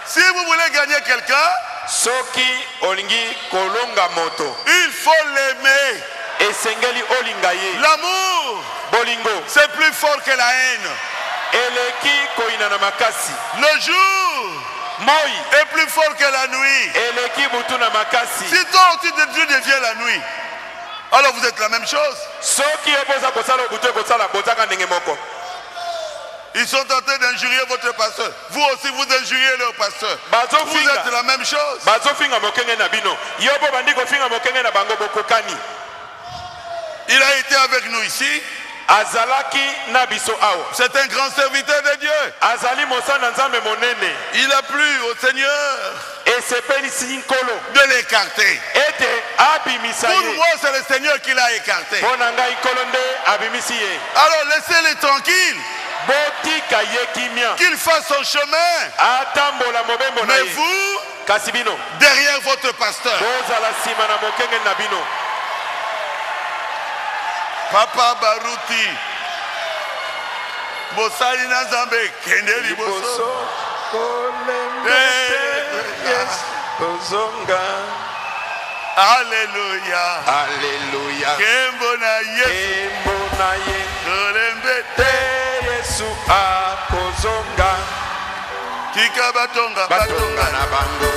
Si vous voulez gagner quelqu'un, soki olingi kolonga moto, il faut l'aimer. Esengeli olingaye. L'amour, bolingo, c'est plus fort que la haine. Eleki koinana makasi. Le jour moi est plus fort que la nuit. Eleki butuna makasi. Si toi aussi Dieu devient la nuit, alors vous êtes la même chose. Soki eboza kosala butu kosala bozaka ndenge moko. Ils sont en train d'injurier votre pasteur. Vous aussi, vous injuriez leur pasteur. Vous êtes la même chose. Il a été avec nous ici. C'est un grand serviteur de Dieu. Il a plu au Seigneur de l'écarter. Pour moi, c'est le Seigneur qui l'a écarté. Alors laissez-les tranquilles. Qu'il fasse son chemin. Mais vous, derrière votre pasteur, Papa Baruti, Bosali Nazambe, Kendeli Boso, Alléluia. Alléluia. Kembona Yesu. Olembete. Yesu akozonga. Tika batonga batonga na bango.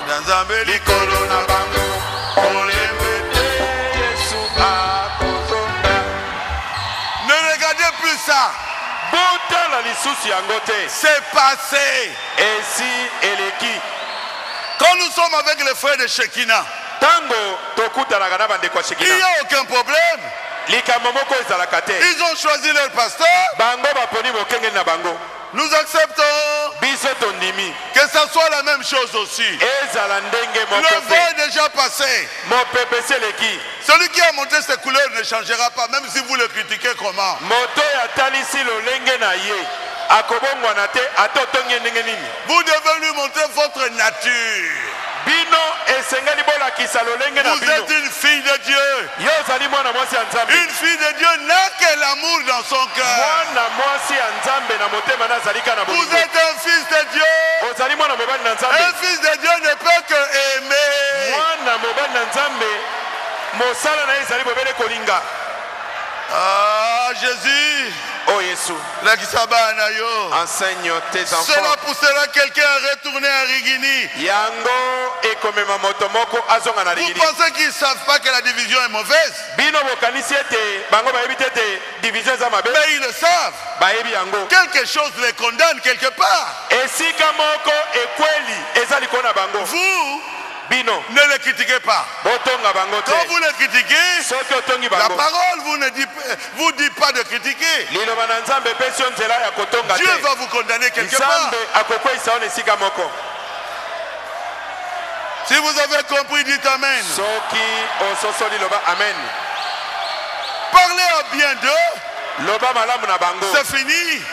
Nazambe likolo na bango. Olembete. Yesu akozonga. Ne regardez plus ça. C'est passé. Et si eleki. Quand nous sommes avec les frères de Shekinah, il n'y a aucun problème. Ils ont choisi leur pasteur. Nous acceptons que ça soit la même chose aussi. Le vent est déjà passé. Celui qui a montré ses couleurs ne changera pas, même si vous le critiquez comment. Vous devez lui montrer votre nature. Vous êtes une fille de Dieu. Une fille de Dieu n'a que l'amour dans son cœur. Vous êtes un fils de Dieu. Un fils de Dieu ne peut que aimer. Ah, Jésus. Oh Jésus, enseigne tes enfants. Cela poussera quelqu'un à retourner à Rigini. Vous pensez qu'ils ne savent pas que la division est mauvaise? Mais ils le savent. Quelque chose les condamne quelque part. Vous ne les critiquez pas. Quand vous les critiquez, la parole vous dit pas de critiquer. Dieu va vous condamner quelque part. Si vous avez compris, dites Amen. Parlez à bien d'eux. C'est fini.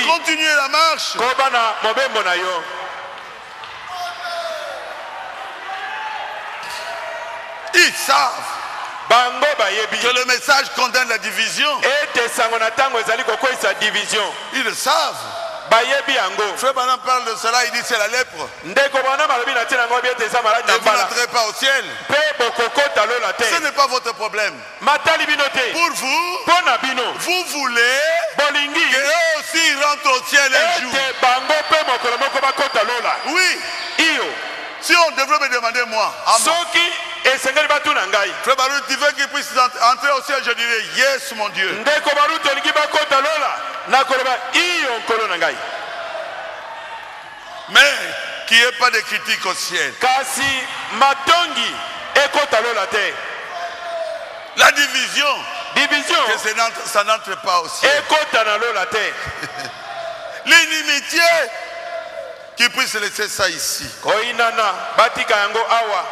Continuez la marche. Ils savent bango bayebi que le message condamne la division. ete sango na ntango ezali kokweyisa division Ils le savent. bayebi yango. Frère Branham parle de cela, il dit c'est la lèpre. Ndeko bana malobi na ntina yango biete eza maladi Et na vous mbala n'entrez pas au ciel. mpe bokokota lola te. Ce n'est pas votre problème. matali bino te Pour vous, mpo na bino vous voulez bolingi qu'eux aussi rentrent au ciel un jour. ete bango mpe mokolo moko bakota lola. Oui. iyo Si on devrait me demander moi, à moi, soki esengeli batuna ngai Frère Baruch, tu veux qu'ils puissent entrer au ciel, je dirais yes mon Dieu. ndeko baruti olingi bakota lola nakoloba iyo nkolo na ngai. Mais qu'il n'y ait pas de critique au ciel. kasi matongi ekota lola te. La division, division que ça n'entre pas au ciel. ekota na lola te. L'inimitié, qu'ils puissent laisser ça ici. koinana batika yango awa.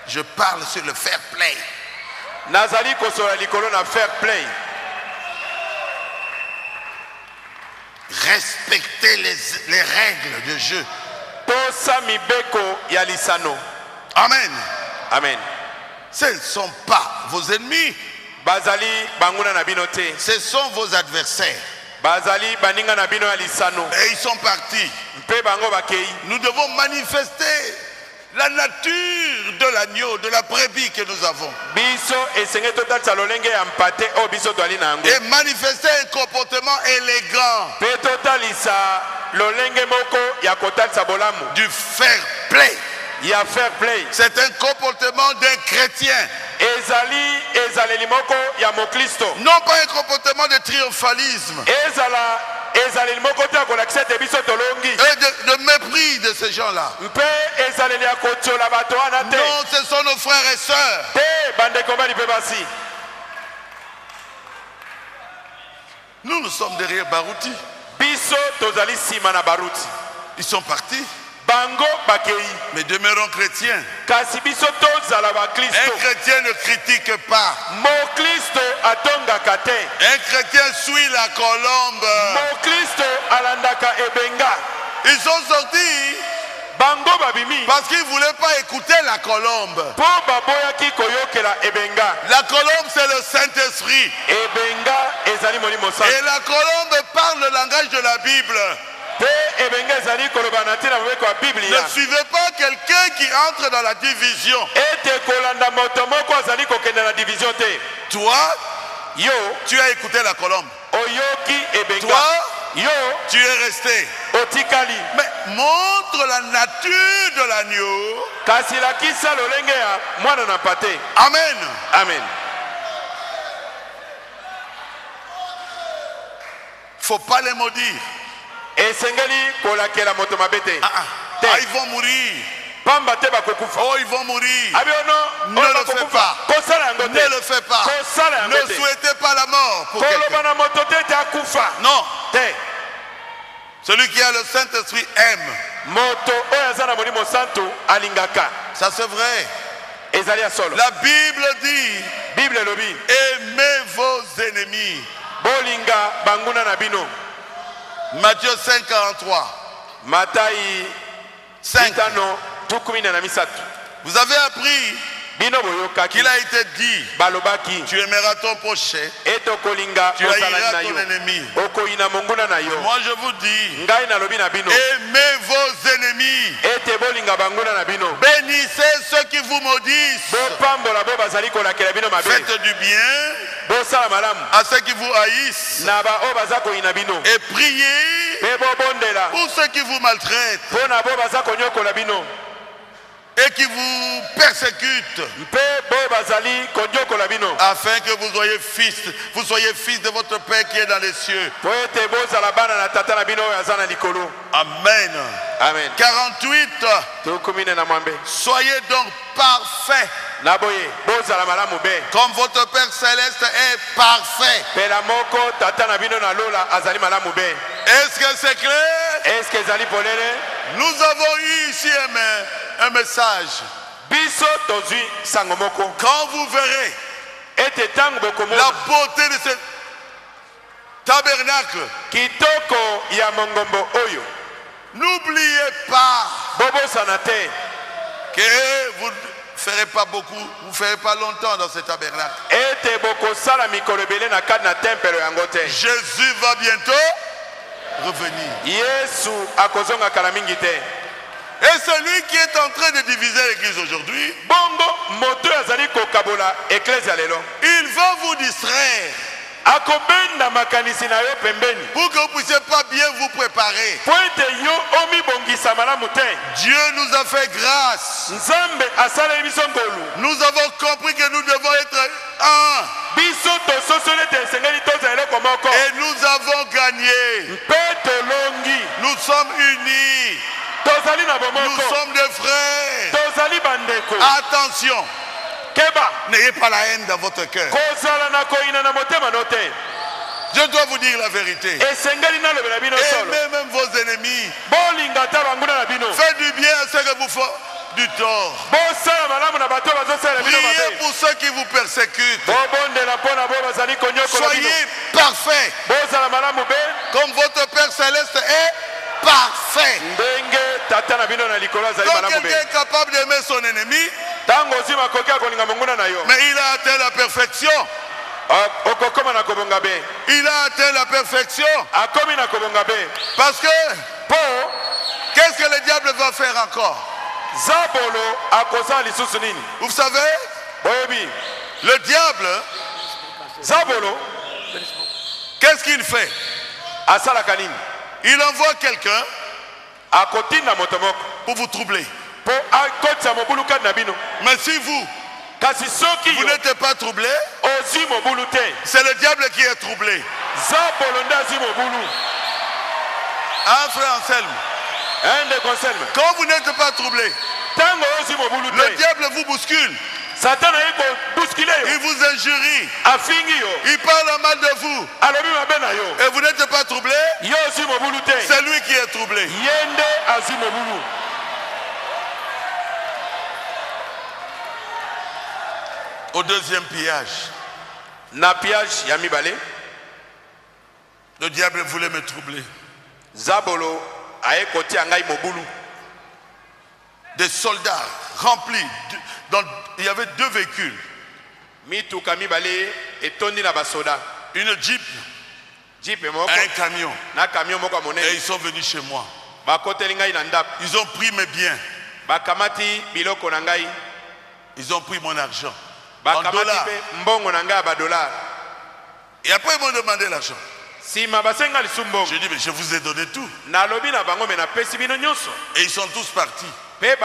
Je parle sur le fair play. nazali kosola likolo na fair play. Respectez les règles de jeu. tosa mibeko ya lisano. Amen. amen. Ce ne sont pas vos ennemis. bazali banguna na bino te. Ce sont vos adversaires. bazali baninga na bino ya lisano. Et ils sont partis. mpe bango bakei. Nous devons manifester la nature de l'agneau, de la brebis que nous avons. biso esenge totalisa lolenge ya mpate oyo biso twali na yango. Et manifester un comportement élégant. mpe totalisa lolenge moko ya kotalisa bolamu. Du fair play. ya fair play. C'est un comportement d'un chrétien. ezaleli moko ya mokristo. Non pas un comportement de triomphalisme. ezaleli moko te ya kolakisa ete biso tolongi. Et de mépris de ces gens-là. mpe ezaleli ya kotiola bato wana te. Non, ce sont nos frères et sœurs. te bandeko bali mpe basi. Nous sommes derrière Baruti. biso tozali nsima na baruti. Ils sont partis. bango bakei. Mais demeurons chrétiens. kasi biso tozala Un bakristo. chrétien ne critique pas. mokristo atongaka te. Un chrétien suit la colombe. mokristo alandaka ebenga. Ils sont sortis bango babimi. parce qu'ils ne voulaient pas écouter la colombe. mpo baboyaki koyokela ebenga. La colombe, c'est le Saint-Esprit. ebenga ezali molimo santu. Et la colombe parle le langage de la Bible. mpe ebenga ezali koloba na ntina mobeko ya biblia. Ne suivez pas quelqu'un qui entre dans la division. ete kolanda moto moko azali kokende na division te. Toi, yo tu as écouté la colombe. oyoki ebenga. Toi, yo tu es resté. otikali. Mais montre la nature de l'agneau. kasi lakisa lolenge ya mwana na pate. Amen. amen. Faut pas les maudire. esengeli kolakela moto mabe te. te. Ils vont mourir. pamba te bakokufa. Oh, ils vont mourir. abi ono Ne le fais pas. kosala yango te. Ne le fais pas. kosala yango Ne te. souhaitez pas la mort pour quelqu'un. koloba na moto te ete akufa. Non. te. Celui qui a le Saint-Esprit aime. moto oyo aza na molimo santu alingaka. Ça c'est vrai. ezali ya solo. La Bible dit, bible elobi aimez vos ennemis. bolinga banguna na bino. Matthieu 5, 43. matayi 5. 5:13. Vous avez appris bino boyokaki qu'il a été dit, balobaki tu aimeras ton prochain, ete kolinga tu ozalani haïras na ton yo ennemi. okoyina monguna na yo. Moi je vous dis, ngai nalobi na bino aimez vos ennemis. ete bolinga banguna na bino. Bénissez ceux qui vous maudissent. bopambola bo bazali kolakela bino mabe. Faites du bien bosala malamu à ceux qui vous haïssent. na baoyo baza koyina bino. Et priez mpe bobondela pour ceux qui vous maltraitent mpo na bo baza konyokola bino et qui vous persécutent, mpe bo bazali konyokola bino. afin que vous soyez fils de votre Père qui est dans les cieux. po ete bozala bana na tata na bino oyo aza na likolo. Amen. amen. 48. tokumine na mwambe. Soyez donc parfaits na boye bozala malamu be comme votre Père céleste est parfait. pela moko tata na bino na lola azali malamu be. Est-ce que c'est clair? eske ezali polele. Nous avons eu ici un message. biso tozwi sango moko. Quand vous verrez ete ntango la bokomona beauté de ce tabernacle, kitoko ya mongombo oyo n'oubliez pas bobosana te que vous ferez pas beaucoup, vous ne ferez pas longtemps dans ce tabernacle. Jésus va bientôt revenir. Et celui qui est en train de diviser l'église aujourd'hui, il va vous distraire pour que vous ne puissiez pas bien vous préparer. Dieu nous a fait grâce. Nous avons compris que nous devons être un. Et nous avons gagné. Nous sommes unis. Nous sommes des frères. Attention. N'ayez pas la haine dans votre cœur. Je dois vous dire la vérité. Aimez même vos ennemis. Faites du bien à ceux qui vous font du tort. Priez pour ceux qui vous persécutent. Soyez parfaits. Comme votre Père Céleste est parfait. Donc quelqu'un est capable d'aimer son ennemi, mais il a atteint la perfection. Il a atteint la perfection. Parce que qu'est-ce que le diable va faire encore? Vous savez, le diable, qu'est-ce qu'il fait? Il envoie quelqu'un pour vous troubler. Mais si vous n'êtes pas troublé, c'est le diable qui est troublé. Un frère Anselme, quand vous n'êtes pas troublé, le diable vous bouscule. Il vous injurie. Il parle mal de vous. Et vous n'êtes pas troublé. C'est lui qui est troublé. Au deuxième pillage, le diable voulait me troubler. Des soldats remplis. Il y avait 2 véhicules. Une Jeep et un camion. Et ils sont venus chez moi. Ils ont pris mes biens. Ils ont pris mon argent. En dollars. Et après ils m'ont demandé l'argent. J'ai dit, mais je vous ai donné tout. Et ils sont tous partis. Et un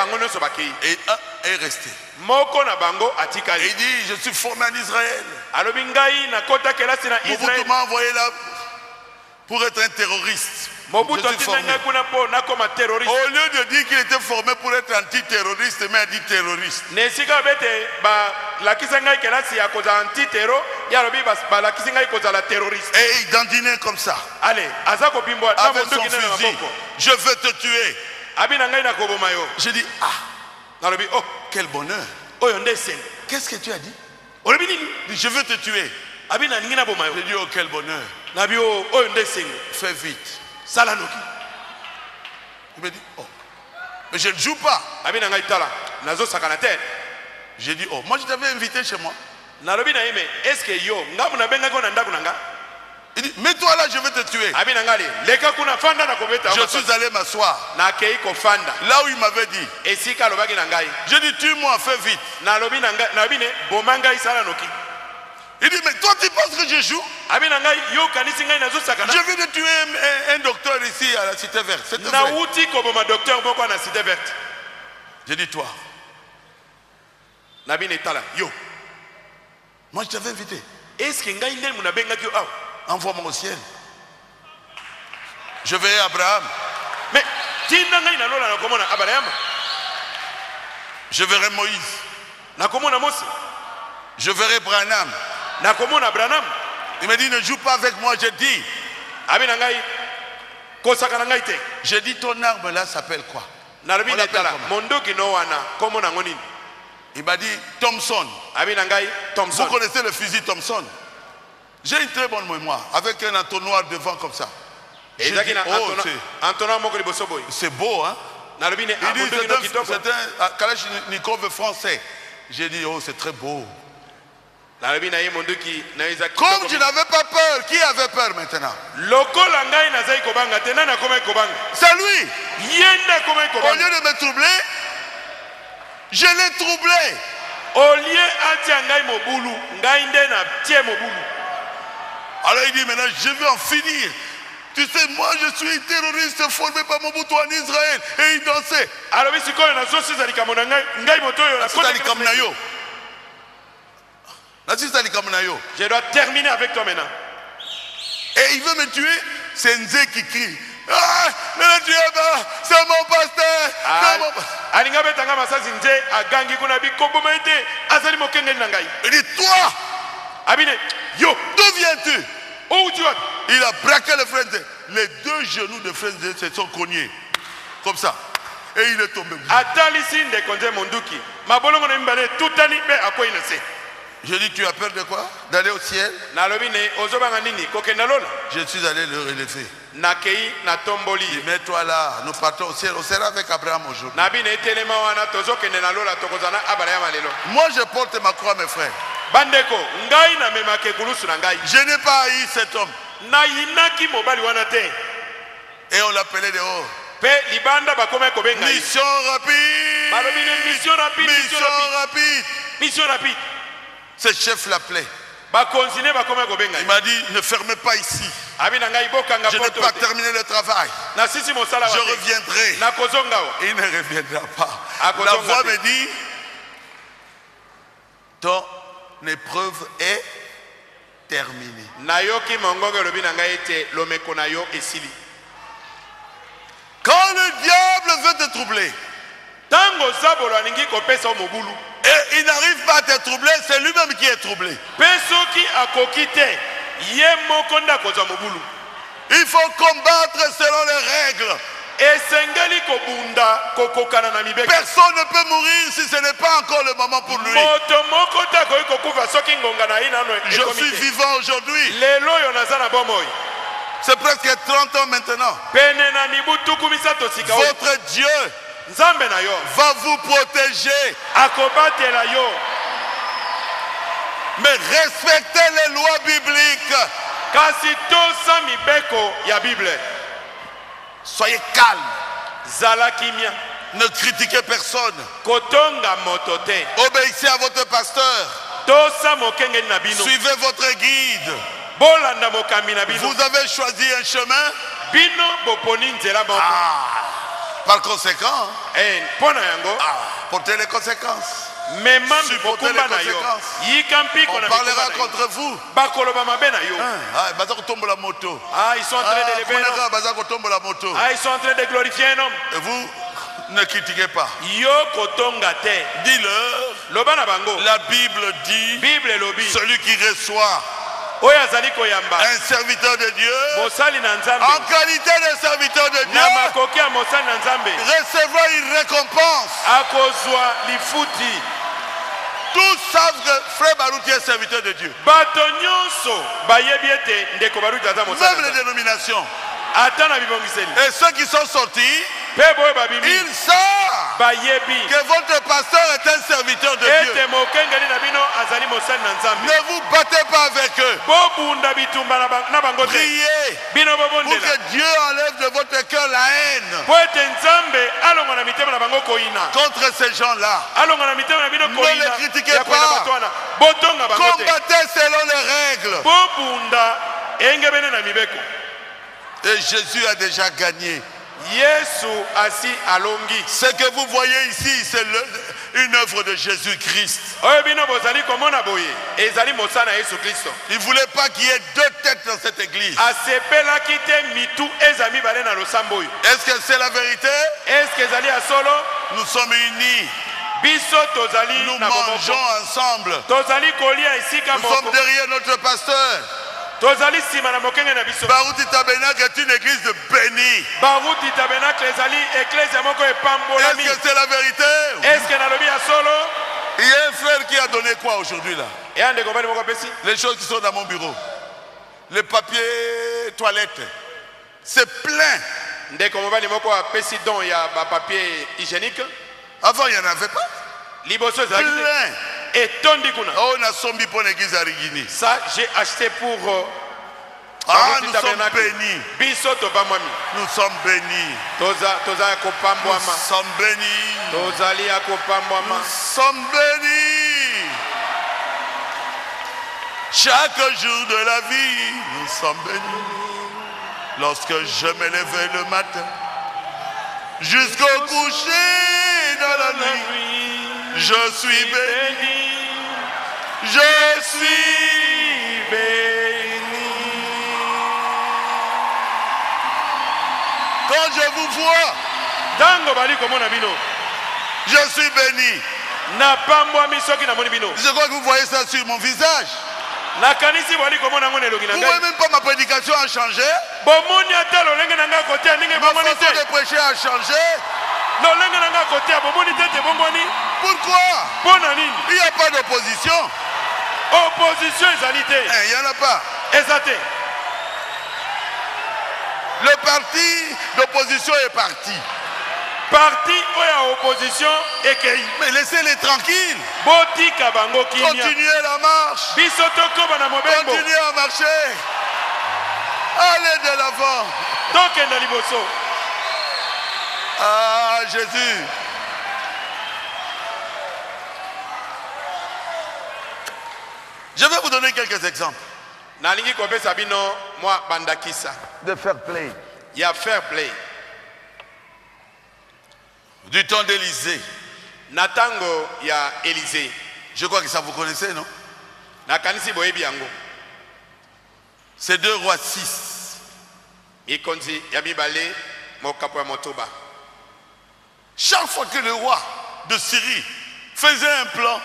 est resté. Et il dit, je suis formé en Israël. Mobutu m'a envoyé là pour être un terroriste. Au lieu de dire qu'il était formé pour être antiterroriste, mais il dit terroriste. Et il dandinait comme ça. Avec son fusil. Je veux te tuer. J'ai dit, oh, quel bonheur. Qu'est-ce que tu as dit? Je veux te tuer. J'ai dit, oh, quel bonheur. Fais vite. Il me dit, oh, mais je ne joue pas. J'ai dit, oh, moi je t'avais invité chez moi. Il dit, mets-toi là, je vais te tuer. Je suis allé m'asseoir là où il m'avait dit. Je dis, tue-moi, fais vite. Il dit, mais toi tu penses que je joue? Je viens de tuer un docteur ici à la Cité Verte. J'ai dit, toi. Moi je t'avais invité. Envoie-moi au ciel. Je verrai Abraham. Je verrai Moïse. Je verrai Branham. Il me dit, ne joue pas avec moi. Je dis, j'ai dit, ton arme là s'appelle quoi? Il m'a dit, Thompson. Vous connaissez le fusil Thompson? J'ai une très bonne mémoire, avec un entonnoir devant comme ça. J'ai dit, oh, c'est beau, hein? Il dit, c'est un Kalachnikov français. J'ai dit, oh, c'est très beau. nalobi na ye monduki na eza Comme je n'avais pas peur, qui avait peur maintenant? lokola ngai nazali kobanga te nani akomai kobanga C'est lui. ye nde akomai Au kobanga lieu de me troubler, je l'ai troublé. au lieu atia ngai mobulu ngai nde na tie mobulu. Alors il dit maintenant, je vais en finir. Tu sais, moi je suis terroriste formé par Mobutu en Israël. Et il dansait. alobi sikoyo nazosisa likambo na ngai ngai moto oyo je dois terminer avec toi maintenant. Et il veut me tuer. C'est Nzé qui crie. Ah, ne le tuez pas, c'est mon pasteur. alinga betanga masasi nze agangi kuna bikoboma ete azali mokengeli na ngai. Il dit, toi, abine yo d'où viens-tu? outi wapi? Il a braqué le frère Nzé. Les deux genoux de frère Nzé se sont cognés. Comme ça. Et il est tombé. atalisi ndeko nze monduki mabolongo na mibale tutani mpe akwei na se. Je dis, tu as peur de quoi? D'aller au ciel? nalobi ne ozobanga nini kokenda lola? Je suis allé le relever. nakei na tomboli. Mets-toi là, nous partons au ciel. On sera avec Abraham aujourd'hui. nabine etelema wana tozokende na lola tokozana abrahama lelo. Moi, je porte ma croix, mes frères. bandeko ngai namemaka ekulusu na ngai. Je n'ai pas haï cet homme. nayinaki mobali wana te. Et on l'appelait dehors. mpe libanda bakomai kobenga ye. Mission rapide. balobi ne mission rapide Mission rapide. mission rapide. Ce chef l'appelait. bakonzi ne bakomai kobenga Il ye. m'a dit, ne fermez pas ici. abi na ngai bokanga Je n'ai poto pas te. terminé le travail. na sisi mosala Je wa te. reviendrai. nakozonga wa. Il ne reviendra pas. Ah, La Kozonga voix te. me dit, ton épreuve est terminée. nayoki mongongo elobi na ngai ete lomeko na yo esili. Quand le diable veut te troubler, ntango zabolo alingi kopesa yo mobulu et il n'arrive pas à te troubler, c'est lui-même qui est troublé. mpe soki akoki te ye moko nde akozwa mobulu. Il faut combattre selon les règles. esengeli kobunda kokokana na mibeko. Personne ne peut mourir si ce n'est pas encore le moment pour lui. moto moko te akoki kokufa soki ngonga na ye nano Je ekomi suis te. vivant aujourd'hui. lelo oyo naza na bomoi C'est presque 30 ans maintenant. pene na mibu tuku misato sika oyo Votre Dieu nzambe na yo va vous protéger. akobatela yo. Mais respectez les lois bibliques. kasi tosa mibeko ya bible. Soyez calme. zala kimia Ne critiquez personne. kotonga moto te. Obéissez à votre pasteur. tosa mokengeli na bino. Suivez votre guide. bolanda mokambi na bino. Vous avez choisi un chemin. bino boponi nzela moko. Par conséquent, mpo na yango portez les conséquences. mema Supportez mokumba les na yo conséquences. yika mpiko On na parlera mikumba na yo. contre vous. bakoloba mabe na yo. Baza kotombola moto. ils sont en train d'élever un homme. Funeka baza kotombola moto. Ils sont en train de glorifier un homme. Et vous ne critiquez pas. yo kotonga te. Dis-leur, loba na bango la Bible dit, bible elobi celui qui reçoit oyo azali koyamba un serviteur de Dieu, mosali na en nzambe qualité de serviteur de na Dieu, makoki ya mosali na nzambe recevra une récompense. akozwa lifuti. Tous savent que frère Baruti est serviteur de Dieu. bato nyonso bayebi ete ndeko baruti aza Même mosali les dénominations. ata na bibongiseli Et ceux qui sont sortis, mpe boyo babimi ils savent bayebi que votre pasteur est un serviteur de Dieu. ete mokengeli na bino azali mosali na nzambe. Ne vous battez pas avec eux. bobunda bitumba na bango te. Priez bino pour bobondela que Dieu enlève de votre cœur la haine po ete nzambe alonga na mitema na bango koyina. contre ces gens-là. alonga na mitema na bino Ne koyina les critiquez ya koyina pas. bato wana botonga bango te. Combattez selon les règles. bobunda engebene na mibeko. Et Jésus a déjà gagné. yesu asi alongi. Ce que vous voyez ici, c'est une œuvre de Jésus-Christ. oyo bino bozali komona boye ezali mosala na yesu kristo. Il ne voulait pas qu'il y ait deux têtes dans cette église. asepelaki te mitu eza mibale na losambo oyo. Est-ce que c'est la vérité? eske ezali ya solo? Nous sommes unis. biso tozali Nous na mangeons bomoko. ensemble. tozali kolia esika Nous sommes moko. derrière notre pasteur. tozali nsima na mokenge na biso. Baruti Tabernacle est une église de béni. baruti tabernacle ezali eklezia moko Est-ce epambolami. que c'est la vérité? eske nalobi ya solo? Il y a un frère qui a donné quoi aujourd'hui là? eya ndeko mobali moko apesi Les choses qui sont dans mon bureau. Les papiers toilettes. C'est plein. ndeko mobali moko apesi don ya bapapier hygiénique. Avant, il n'y en avait pas. Liboso ezalaki te. Plein. Etondi kuna. Oh, na sombi pour l'église Arigini. Ça, j'ai acheté pour... Nous sommes bénis. Biso topamwami. Nous sommes bénis. Toza Nous kopambwama. sommes bénis. Tozali kopambwama. Nous sommes bénis. Chaque jour de la vie, nous sommes bénis. Lorsque je me lève le matin, jusqu'au coucher dans la nuit, je suis béni. Je suis béni. Quand je vous vois, je suis béni. Je crois que vous voyez ça sur mon visage. Vous ne voyez même pas ma prédication a changé. Ma façon de prêcher a changé. Pourquoi? Il n'y a pas d'opposition. Il n'y en a pas. Le parti d'opposition est parti. Mais laissez-les tranquilles. Continuez la marche. Continuez à marcher. Allez de l'avant. Ah, Jésus. Je vais vous donner quelques exemples. De fair play. Il y a fair play. Du temps d'Élysée. Natango, il y a Élysée. Je crois que ça vous connaissez, non? Nakanisi boebiango. C'est 2 rois 6. Ikonzi yabibale mokapo ya motoba. Chaque fois que le roi de Syrie faisait un plan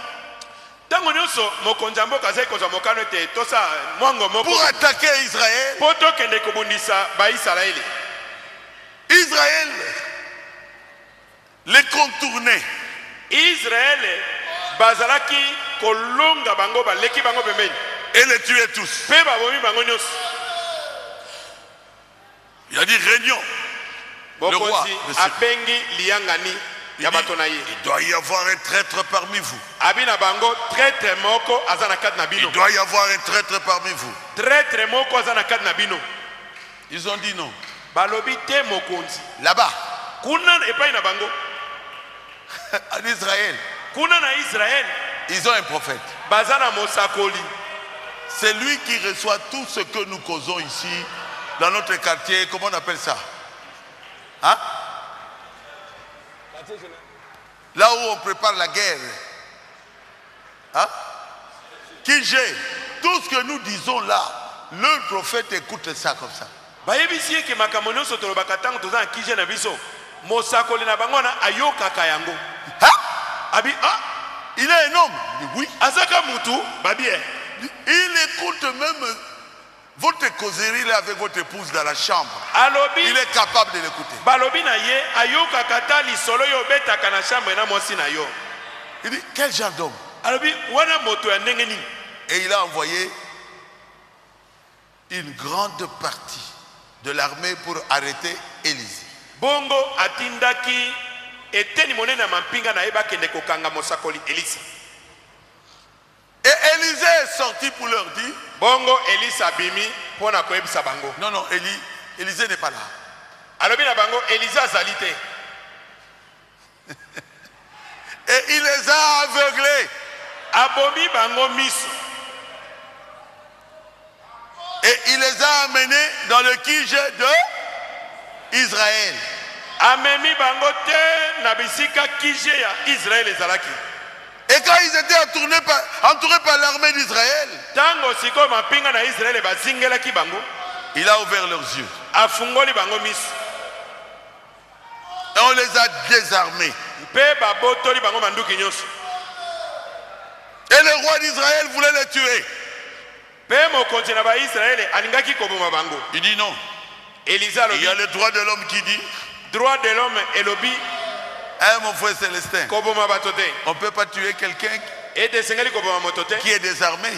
pour attaquer Israël, Israël les contournait. Israël bazalaki kolonga bango baleki bango pembeni et les tuait tous. Pe babomi bango nyos. Il a dit réunion. Le roi de Syrie. Abengi liangani ya bato na ye. Il doit y avoir un traître parmi vous. Abina bango traître moko azana kat na bino. Il doit y avoir un traître parmi vous. Traître moko azana kat na bino. Ils ont dit non. Balobi te mokonzi. Là-bas. Kuna epai na bango. En Israël. Kuna na Israël. Ils ont un prophète. Bazana mosakoli. C'est lui qui reçoit tout ce que nous causons ici dans notre quartier. Comment on appelle ça? Hein? Là où on prépare la guerre. Hein? Qui gère tout ce que nous disons là. Le prophète écoute ça comme ça. Abi il est un homme. Il dit oui. Azaka mutu babie. Il écoute même votre causerie là avec votre épouse dans la chambre. Alobi, il est capable de l'écouter. Balobi na ye ayoka kata li solo yo beta kana chambre na mosi na yo. Il dit quel genre d'homme? Alobi wana moto ya ndenge nini? Et il a envoyé une grande partie de l'armée pour arrêter Élysée. Bongo atindaki eteni monena mampinga na eba kende kokanga mosakoli Élysée. Et Élysée est sorti pour leur dire. Bongo Élysée abimi pona koyebisa bango. Non non, Élysée n'est pas là. Alobi na bango Élysée azalite. Et il les a aveuglés. Abomi bango miso. Et il les a amenés dans le Kige de Israël. Amemi bango te na bisika Kige ya Israël ezalaki. Et quand ils étaient entourés par l'armée d'Israël, tango siko mapinga na Israël bazingelaki bango, il a ouvert leurs yeux. Afungoli bango miso. Et on les a désarmés. Pe babotoli bango manduki nyonso. Et le roi d'Israël voulait les tuer. Il dit non. Elisa, il y a le droit de l'homme qui dit. Droit de l'homme et lobby. Hein, mon frère Célestin. On ne peut pas tuer quelqu'un qui est désarmé.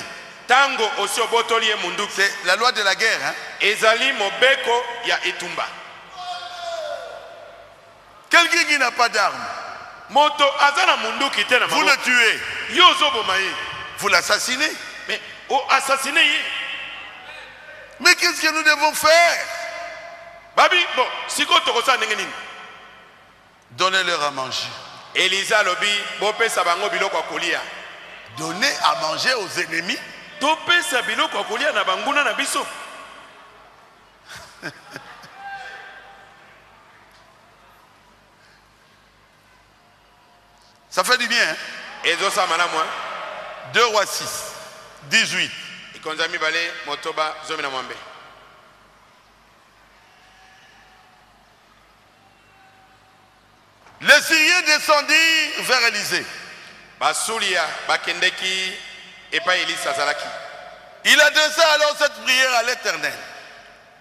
C'est la loi de la guerre. Hein? Quelqu'un qui n'a pas d'armes. moto azana munduki te na Vous le tuez. yo zoboma ye. Vous l'assassinez. Mais o assassiné ye. Mais qu'est-ce que nous devons faire? Babi bon siko tokosa ndenge nini? Donnez-leur à manger. Elisa lobi bopesa bango biloko ya kolia. Donnez à manger aux ennemis. Topesa biloko ya kolia na banguna na biso. Ça fait du bien. Hein? Ezosa malamu. 2 Rois 6, 18. Ikonzami bale motoba zomi na mwambe. Les Syriens descendirent vers Élysée. Basulia bakendeki epa Elisa zalaki. Il adressa alors cette prière à l'Éternel.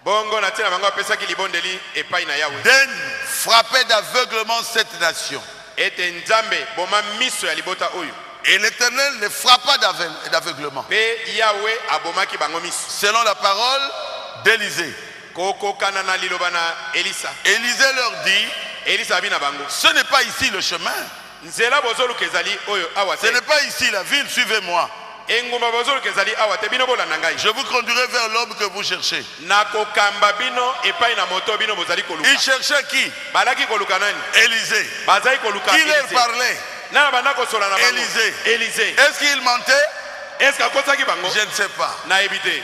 Bongo na tina bango pesaki libondeli epai na Yahweh. Daigne frapper d'aveuglement cette nation. Ete nzambe boma miso ya libota oyo. Et l'Éternel les frappa d'aveuglement. Pe Yahweh abomaki bango miso. Selon la parole d'Élysée. Koko kanana liloba na Elisa. Élysée leur dit, Elisa abina bango. ce n'est pas ici le chemin. Nzela bozolu kezali oyo awate. Ce n'est pas ici la ville, suivez-moi. Enguma bozolu kezali awate bino bolanda ngai. Je vous conduirai vers l'homme que vous cherchez. Nakokamba bino epai na moto bino bozali koluka. Il cherchait qui? Balaki koluka nani? Élysée. Bazali koluka Qui leur Élysée. parlait? Nana banda kosola na bango. Élysée. Élysée. Est-ce qu'il mentait? Est-ce qu'akosaki bango? Je ne sais pas. Na ebite.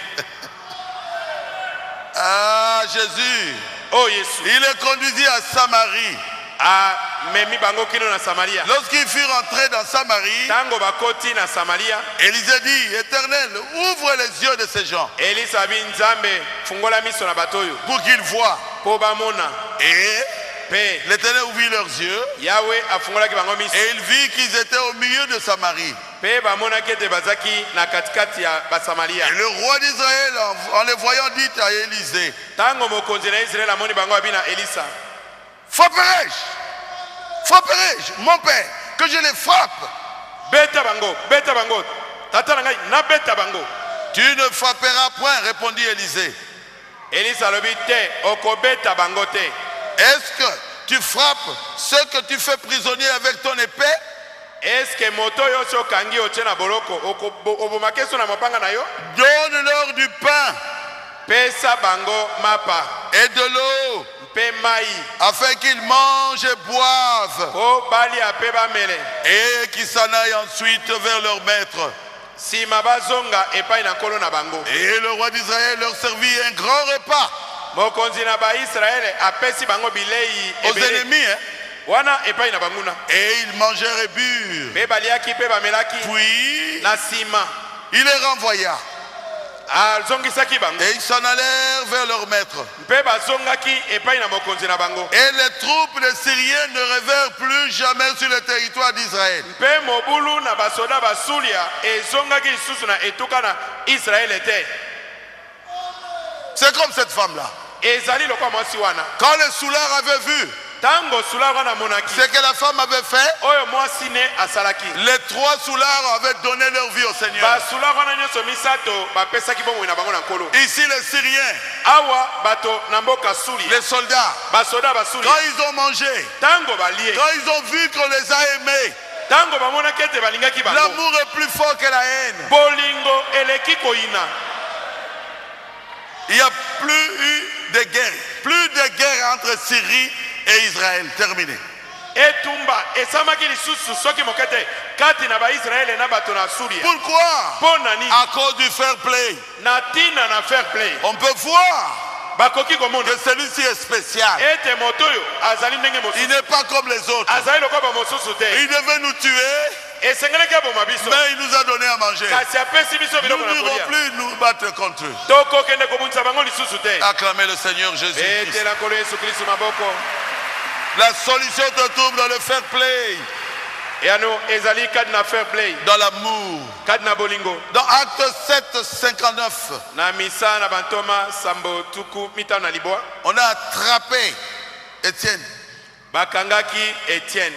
Ah, Jésus. Oh Yesu. Il les conduisit à Samarie. A memi bango kino na Samaria. Lorsqu'il fut rentré dans Samarie, Tango bakoti na Samaria. Élisée dit, Éternel, ouvre les yeux de ces gens Elisa bin Nzambe fungola miso na batoyo. pour qu'ils voient. Po bamona. Et Pe l'Éternel ouvrit leurs yeux Yahweh afungolaki bango miso. et il vit qu'ils étaient au milieu de Samarie. Pe bamona kete bazaki na katikati ya Basamaria. Et le roi d'Israël, en les voyant, dit à Élisée, Tango mokonzi na Israël amoni bango abina Elisa. frapperai-je, mon père, que je les frappe. Beta bango, beta bango. Tata na ngai na beta bango. Tu ne frapperas point, répondit Élisée. Elisa lobi te okobeta bango te. Est-ce que tu frappes ceux que tu fais prisonniers avec ton épée? Est-ce que moto yo so kangi oche na boloko obomake so na mapanga na yo? Donne-leur du pain Pesa bango mapa et de l'eau, pe mai afin qu'ils mangent et boivent, ko bali ape bamele. et qu'ils s'en aillent ensuite vers leur maître. Sima bazonga epai na nkolo na bango. Et le roi d'Israël leur servit un grand repas Mokonzi na ba Israël apesi bango bilei aux ebele. ennemis, hein? Wana epai na banguna. Et ils mangèrent et burent. Pe baliaki pe bamelaki Puis na sima. il les renvoya Azongisaki bango. et ils s'en allèrent vers leur maître. Pe bazongaki epai na mokonzi na bango. Et les troupes des Syriens ne revinrent plus jamais sur le territoire d'Israël. Pe mobulu na basoda basulia ezongaki lisusu na etuka na Israël te. C'est comme cette femme-là. Ezali lokwa mwasi wana. Quand les soulards avaient vu Tango sula wana monaki. ce que la femme avait fait, Oyo mwasi ne asalaki. les 3 soulards avaient donné leur vie au Seigneur. Basula wana nyonso misato bapesaki bomoi na bango na nkolo. Ici, les Syriens, Awa bato na mboka suli. les soldats, Basoda basuli. quand ils ont mangé, Tango balie. quand ils ont vu qu'on les a aimés, Tango bamonaki ete balingaki bango. l'amour est plus fort que la haine. Bolingo eleki koyina. Il n'y a plus eu de guerre entre Syrie et Israël. Terminé. Etumba esamaki lisusu soki mokete kati na ba Israël na bato na Suria. Pourquoi? Ponani À cause du fair play. na tina na fair play. On peut voir Bakoki komona que celui-ci est spécial. ete motoyo azali ndenge Il mosusu. n'est pas comme les autres. Azali lokwa ba mosusu te. Il devait nous tuer, Esengeleki aboma biso. mais il nous a donné à manger. Kasi apesi biso Nous biloko na n'irons kolia. plus nous battre contre eux. Tokokende kobundisa bango lisusu te. Acclamez le Seigneur Jésus. Etela nkolo Yesu Kristo maboko. La solution se trouve dans le fair play, Yano ezali kadi na fair play. dans l'amour. Kadi na bolingo. Dans Acte 7, 59, Na misa na bantoma sambo tuku mitano na libwa. on a attrapé Étienne. Bakangaki Etienne.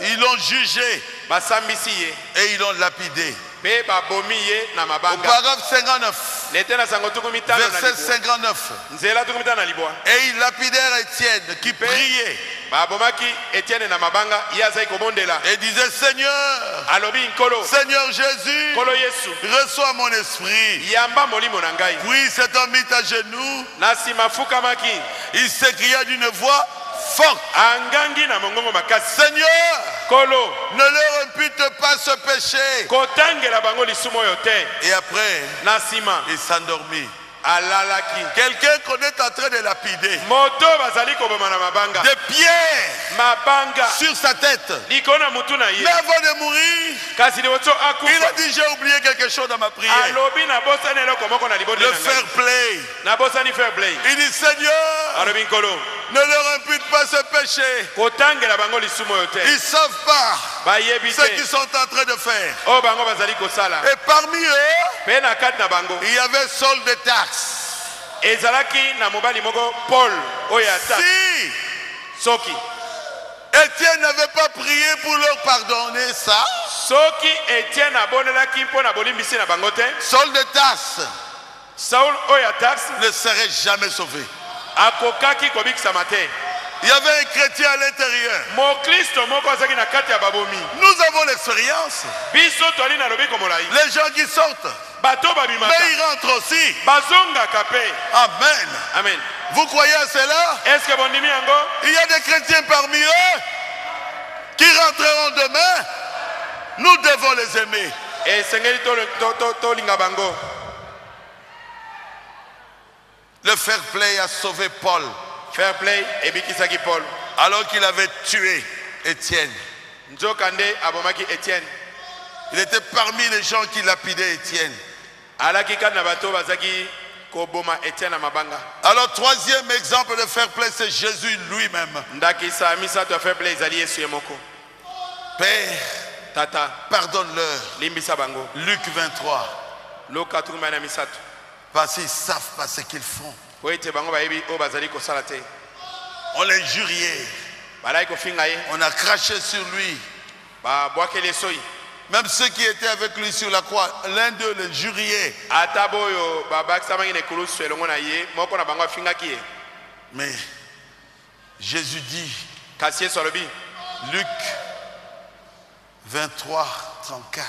Ils l'ont jugé Basambisi ye. et ils l'ont lapidé. pe babomi ye na Au mabanga. paragraphe 59, Lete na sango tukumi tano na verset libwa. 59. Nzela tukumi tano na libwa. Et ils lapidèrent Étienne qui priait Babomaki Etienne na mabanga ye azali kobondela. et disait, Seigneur, Alobi nkolo. Seigneur Jésus, Nkolo Yesu. reçois mon esprit. Yamba molimo na ngai. Puis cet homme mit à genoux, Na sima fukamaki. il s'écria d'une voix forte, Angangi na mongongo makasi. Seigneur, Kolo. ne leur impute pas ce péché. Kotangela bango lisumo yo te. Et après, Na sima. il s'endormit. Alalaki. Quelqu'un qu'on est en train de lapider. Moto bazali koboma na mabanga. Des pierres Mabanga. sur sa tête. Likona mutu na ye. Mais avant de mourir, Kasi liboso il a akufa. dit, j'ai oublié quelque chose dans ma prière. Alobi na bosani eloko moko na libondi Le na fair ngai. play. Na bosani fair play. Il dit, Seigneur, Alobi nkolo. ne leur impute pas ce péché. Kotangela bango lisumo yo te. Ils ne savent pas Bayebi ce qu'ils te. sont en train de faire. O bango bazali kosala. Et parmi eux, Pe na kati na bango. il y avait Saul de Tarse. Ezalaki na mobali moko Paul oyo ata. Si Soki. Étienne n'avait pas prié pour leur pardonner ça, Soki Etienne abonelaki mpo na bolimbisi na bango te. Saul de Tarse Saul oyo Tarse ne serait jamais sauvé. akokaki kobikisama te. Il y avait un chrétien à l'intérieur. Mokristo moko azaki na kati ya babomi. Nous avons l'expérience. Biso toali na lobiko molai. Les gens qui sortent, Bato mais babimaka. ils rentrent aussi. Bazongaka pe. Amen. Amen. Vous croyez à cela? Est-ce que bondimi yango? Il y a des chrétiens parmi eux qui rentreront demain. Nous devons les aimer. Esengeli tolinga bango. Le fair play a sauvé Paul Fair play ebikisaki Paul. alors qu'il avait tué Étienne. Nzokande abomaki Etienne. Il était parmi les gens qui lapidaient Étienne. Alaki kati na bato bazaki koboma Etienne na mabanga. Alors, troisième exemple de fair play, c'est Jésus lui-même. Ndakisa misato ya fair play ezali Yesu ye moko. Père, Tata pardonne-leur. limbisa bango. Luc 23. Loka tukuma na misato. Parce qu'ils ne savent pas ce qu'ils font. Po ete bango bayebi oyo bazali kosala te. On l'a injurié. Balaki kofinga ye. On a craché sur lui. Babwakeli esoi. Même ceux qui étaient avec lui sur la croix, l'un d'eux le juriait. Ata boyo babakisamaki na ekulusu elongo na ye moko na bango afingaki ye. Mais Jésus dit, Kasi Yesu alobi. Luc 23, 34.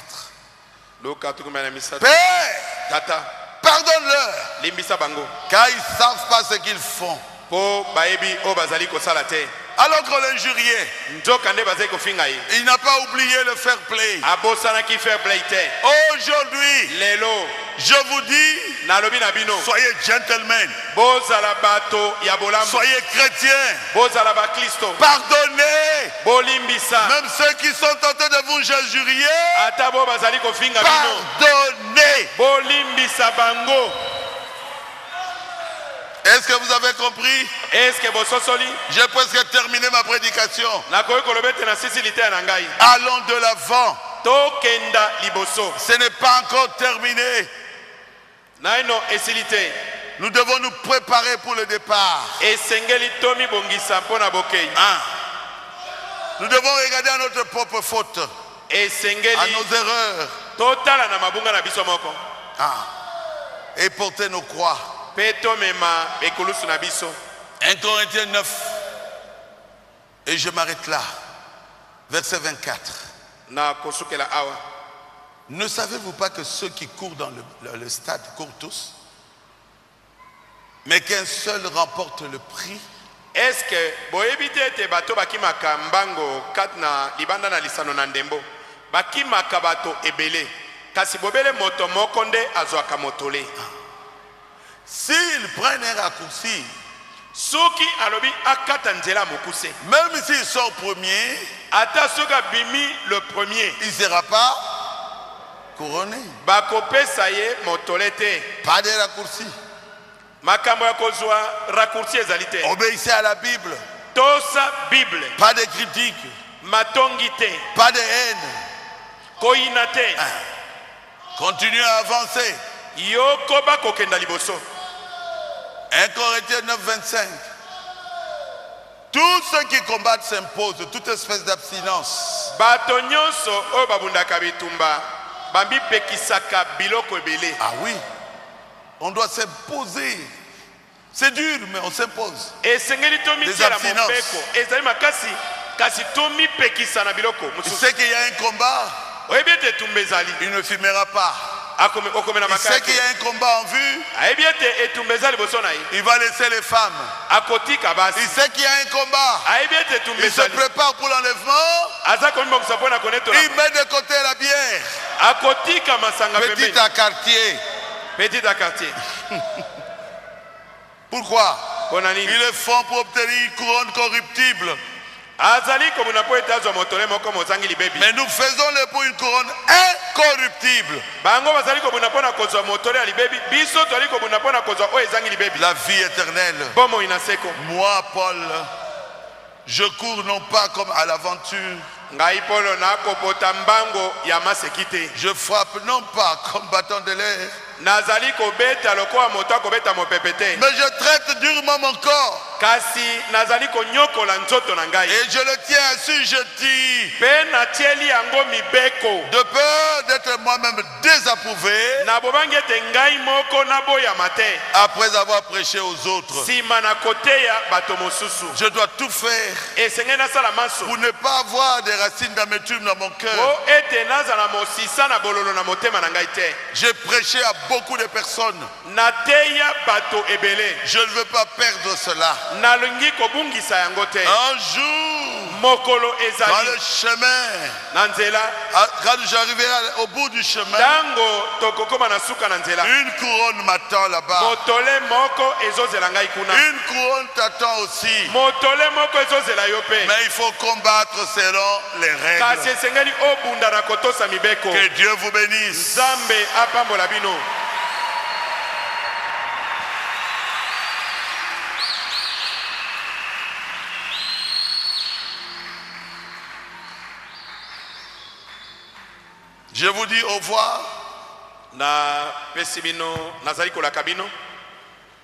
Loka tukuma na misato. Père, Tata pardonne-leur, limbisa bango. car ils ne savent pas ce qu'ils font. Po bayebi oyo bazali kosala te. Alors qu'on l'injuriait, Nzokande bazali kofinga ye. il n'a pas oublié le fair play. Abosanaki fair play te. Aujourd'hui, Lelo je vous dis, nalobi na bino. soyez gentlemen, Bozala bato ya bolambo. soyez chrétiens, Bozala bakristo. pardonnez, Bolimbisa. même ceux qui sont tentés de vous injurier, Ata bo bazali kofinga bino. pardonnez. Bolimbisa bango. Est-ce que vous avez compris? Est-ce que bososoli? J'ai presque terminé ma prédication. Nakoki kolobete na sisilite ya na ngai. Allons de l'avant. Tokenda liboso. Ce n'est pas encore terminé. Naino esilite. Nous devons nous préparer pour le départ. Esengeli tomi bongisa mpona bokei. Nous devons regarder à notre propre faute, à Esengeli nos erreurs, totala na mabunga na biso moko. et porter nos croix. Pe tomema ekulusu na biso. 1 Corinthiens 9. Et je m'arrête là. Verset 24. Na kosukela awa. Ne savez-vous pas que ceux qui courent dans le stade courent tous, mais qu'un seul remporte le prix? Est-ce que boyebi te ete bato bakimaka mbango kati na libanda na lisano na ndembo bakimaka bato ebele kasi bobele moto moko nde azwaka motole. S'ils prennent un raccourci, Soki alobi akata nzela mokuse. même s'ils sont premiers, Ata soki abimi le premier. il ne sera pas couronné. Bakopesa ye motole te. Pas de raccourci. Makambo ya kozwa raccourci ezali te. Obéissez à la Bible. Tosa Bible. Pas de critique. Matongi te. Pas de haine. Koyina te. Continuez à avancer. Yoko bakokenda liboso. 1 Corinthiens 9, 25. Tous ceux qui combattent s'imposent toute espèce d'abstinence. Bato nyonso oyo babundaka bitumba bambi pekisaka biloko ebele. Ah oui, on doit s'imposer. C'est dur, mais on s'impose. Esengeli tomi Des tiela abstinences. mopeko. Ezali makasi kasi tomi pekisa na biloko. Il Mususu. sait qu'il y a un combat, Oyebi ete etumba ezali. il ne fumera pas. Okomela Il sait qu'il y makasi. a un combat en vue, Ayebi ete etumba ezali liboso na ye. il va laisser les femmes. Akotika basi. Il sait qu'il y a un combat, Ayebi ete etumba il se ezali. prépare pour l'enlèvement, Aza komibongisa mpo na konetola. il met de côté la bière. Akotika masanga Petit pembeni. à quartier. Petit à quartier. Pourquoi? Mpona nini? Ils le font pour obtenir une couronne corruptible. Azali komuna po ete azwa motole moko mozangi libebi. Mais nous faisons-le pour une couronne incorruptible. Bango bazali komuna po na kozwa motole ya libebi. Biso tozali komuna po na kozwa oyo ezangi libebi. La vie éternelle. Bomoi na seko. Moi, Paul, je cours non pas comme à l'aventure. Ngai polo na kopota mbango ya maseki te. Je frappe non pas comme bâton de l'air. Nazali kobeta lokola moto akobeta mopepe te. Mais je traite durement mon corps. Kasi nazali konyokola nzoto na ngai. Et je le tiens assujetti. Pe natieli yango mibeko. De peur d'être moi-même désapprouvé. Na bobangi ete ngai moko naboyama te. Après avoir prêché aux autres. Nsima na koteya bato mosusu. Je dois tout faire Esengeli nasala maso. pour ne pas avoir des racines d'amertume dans mon cœur. Po ete nazala mosisa na bololo na motema na ngai te. J'ai prêché à beaucoup de personnes. Nateya bato ebele. Je ne veux pas perdre cela. Nalingi kobungisa yango te. Un jour, Mokolo dans ezali le chemin, na nzela. quand j'arriverai au bout du chemin, Tango tokokoma na suka na nzela. une couronne m'attend là-bas. Motole moko ezozela ngai kuna. Une couronne t'attend aussi. Motole moko ezozela yo pe. Mais il faut combattre selon les Kasi règles. esengeli obunda na kotosa mibeko. Que Dieu vous bénisse. Nzambe apambola bino. Je vous dis au revoir. Na pesi bino nazali kolaka bino.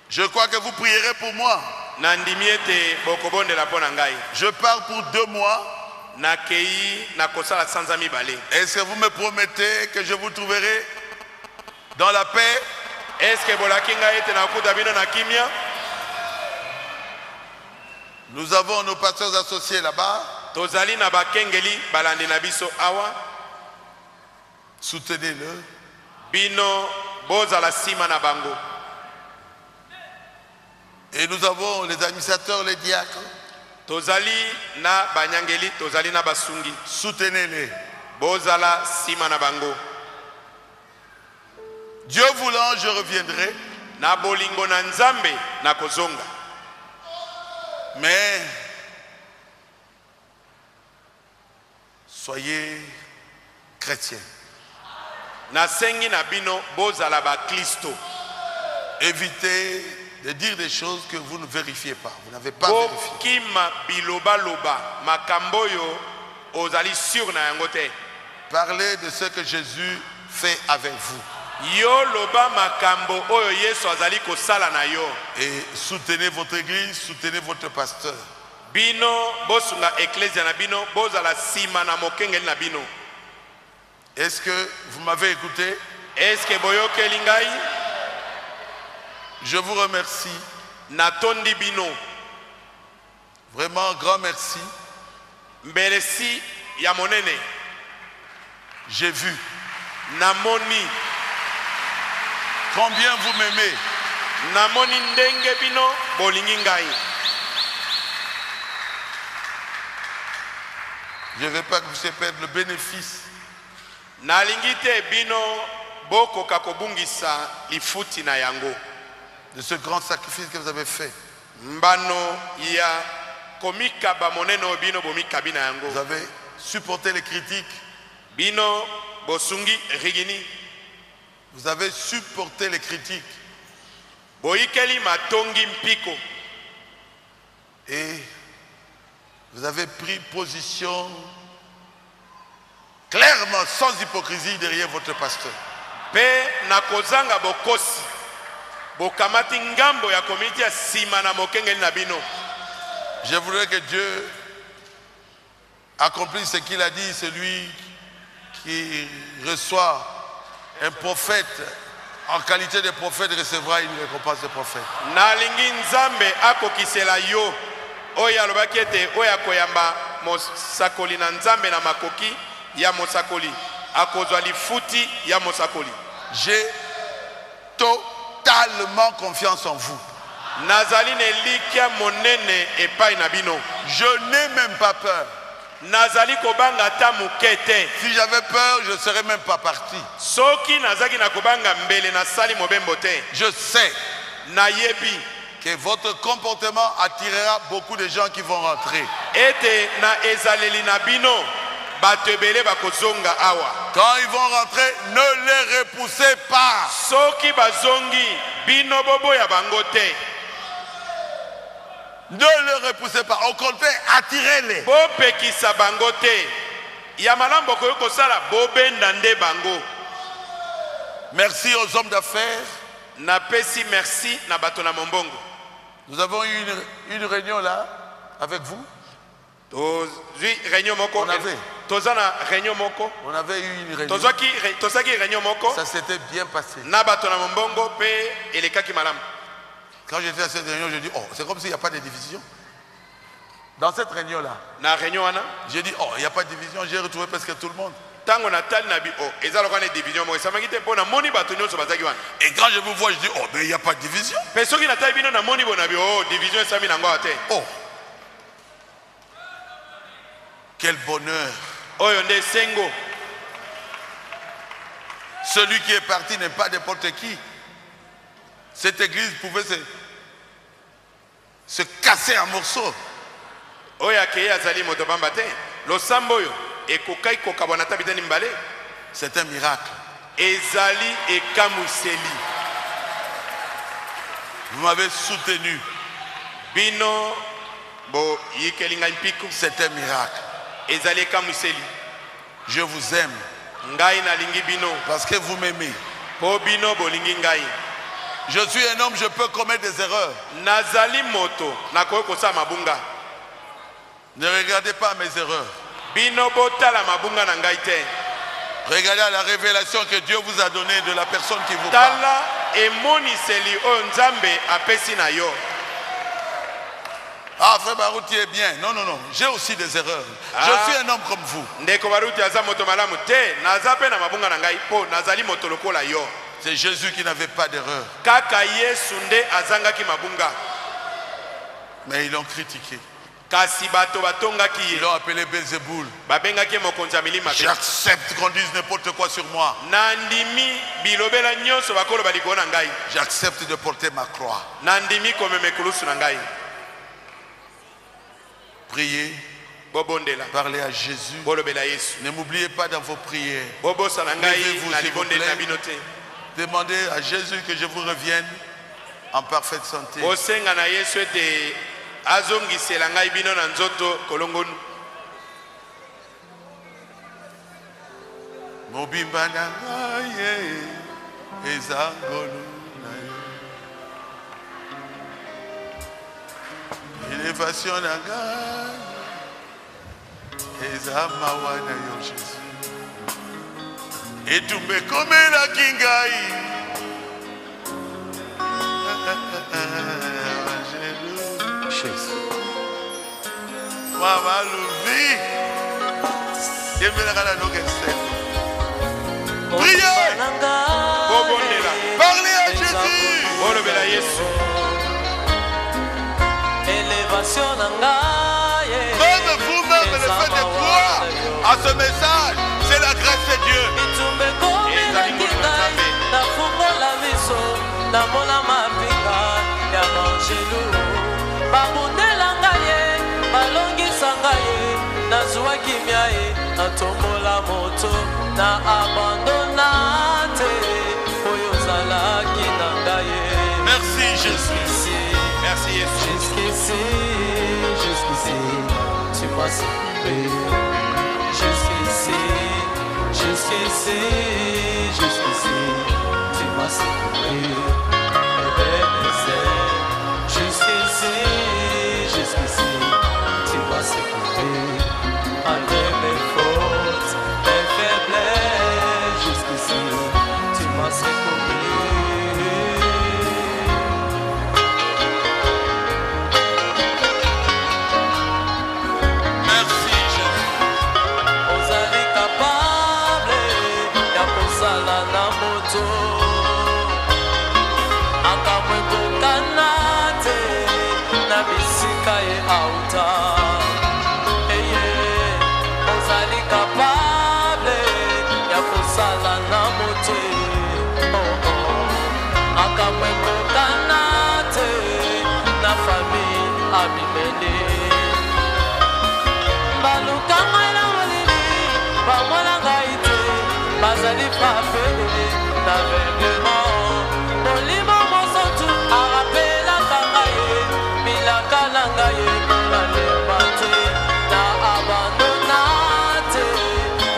Je crois que vous prierez pour moi. Na ndimi ete bokobondela mpo na ngai. Je pars pour 2 mois. Nakei na kosala sanza mibale. Est-ce que vous me promettez que je vous trouverai dans la paix? Est-ce que bolaki ngai ete nakuta bino na kimia? Nous avons nos pasteurs associés là-bas. Tozali na bakengeli balandi na biso awa. Soutenez-le. Bino bozala sima na bango. Et nous avons les administrateurs, les diacres. Tozali na banyangeli, tozali na basungi. Soutenez-les. Bozala sima na bango. Dieu voulant, je reviendrai. Na bolingo na nzambe na kozonga. Mais soyez chrétiens. Na sengi na bino bozala ba Kristo. Évitez de dire des choses que vous ne vérifiez pas. Vous n'avez pas vérifié. Kima biloba loba makambo yo ozali sur na yango te. Parlez de ce que Jésus fait avec vous. Yo loba makambo oyo Yesu azali kosala na yo. Et soutenez votre église, soutenez votre pasteur. Bino bosunga ecclesia na bino bozala sima na mokengeli na bino. Est-ce que vous m'avez écouté? Est-ce que boyokeli ngai? Je vous remercie. Natondi bino. Vraiment, grand merci. Mbelesi ya monene. J'ai vu Namoni. combien vous m'aimez. Namoni ndenge bino bolingi ngai. Je ne veux pas que vous puissiez perdre le bénéfice Nalingi te bino bokoka kobungisa lifuti na yango. de ce grand sacrifice que vous avez fait. Mbano ya komikaba monene bino bomikabi na yango. Vous avez supporté les critiques. Bino bosungi rigini. Vous avez supporté les critiques. Boikeli matongi mpiko. Et vous avez pris position clairement, sans hypocrisie, derrière votre pasteur. Pe na kozanga bokosi. Bokamati ngambo ya komiti ya sima na mokengeli na bino. Je voudrais que Dieu accomplisse ce qu'il a dit, celui qui reçoit Un prophète, en qualité de prophète, recevra une récompense de prophète. Nalingi nzambe akokisela yo oyo alobaki ete oyo akoyamba mosakoli na nzambe na makoki ya mosakoli akozwa lifuti ya mosakoli. J'ai totalement confiance en vous. Nazali nelikia monene epai na bino. Je n'ai même pas peur. Nazali kobanga ta mukete. Si j'avais peur, je ne serais même pas parti. Soki nazaki na kobanga mbele na sali mobembo te. Je sais na yebi que votre comportement attirera beaucoup de gens qui vont rentrer. Ete na ezaleli na bino batebele bakozonga awa. Quand ils vont rentrer, ne les repoussez pas. Soki bazongi bino bobo ya bango te. Ne le repoussez pas, au contraire, attirez-les. Bopekisa bango te. Ya malambo ko kosala bobenda nde bango. Merci aux hommes d'affaires. Na pesi merci na bato na mombongo. Nous avons eu une réunion là avec vous. Réunion moko. On avait. Tozana réunion moko. On avait eu une réunion. Tozaki réunion moko. Ça s'était bien passé. Na bato na mombongo pe elekaki malam. Quand j'étais à cette réunion, je dis, oh, c'est comme s'il n'y a pas de division. Dans cette réunion-là, j'ai dit, oh, il n'y a pas de division, j'ai retrouvé presque tout le monde. Et quand je vous vois, je dis, oh, mais il n'y a pas de division. Oh, quel bonheur. Celui qui est parti n'est pas n'importe qui. Cette église pouvait se casser en morceaux. C'est un miracle. Vous m'avez soutenu. C'est un miracle. Je vous aime. Parce que vous m'aimez. Je suis un homme, je peux commettre des erreurs. Nazali moto, nakokosa mabunga. Ne regardez pas mes erreurs. Bino botala mabunga na ngai te. Regardez à la révélation que Dieu vous a donnée de la personne qui vous parle. Tala emoniseli o nzambe apesi na yo. Ah, frère Barouti est bien. Non, non, non. J'ai aussi des erreurs. Je suis un homme comme vous. Ndeko Barouti aza moto malamu te. Nazape na mabunga na ngai po nazali moto lokola yo. C'est Jésus qui n'avait pas d'erreur. Mais ils l'ont critiqué. Ils l'ont appelé Belzéboul. J'accepte qu'on dise n'importe quoi sur moi. J'accepte de porter ma croix. Priez. Parlez à Jésus. Ne m'oubliez pas dans vos prières. Levez-vous, s'il vous plaît. Demandez à Jésus que je vous revienne en parfaite santé. Mobimba na ngai ezangolo na yo. Élévation na ngai ezamawa na yo Jésus. Et tu me commets la kingai. Jésus. Maman Louvi. Priez. Parlez à Jésus. Élévation nangaye. Même vous-même le fait de croire à ce message. C'est la grâce de Dieu. Merci Jésus. Merci Jésus. Jusqu'ici, tu m'as sauvé. Jusqu'ici, tu m'as sauvé. Jusqu'ici, tu m'as sauvé. Malgré mes fautes, mes faiblesses, jusqu'ici, mokota ozali kapable ya kosala na moto makambo ekokana te na famille abimeli baluka ngai na molili bamona ngai te bazali frape d'aveuglement molimo mosusu arapelaka ngai bilaka na ngai nalemba te na abandona te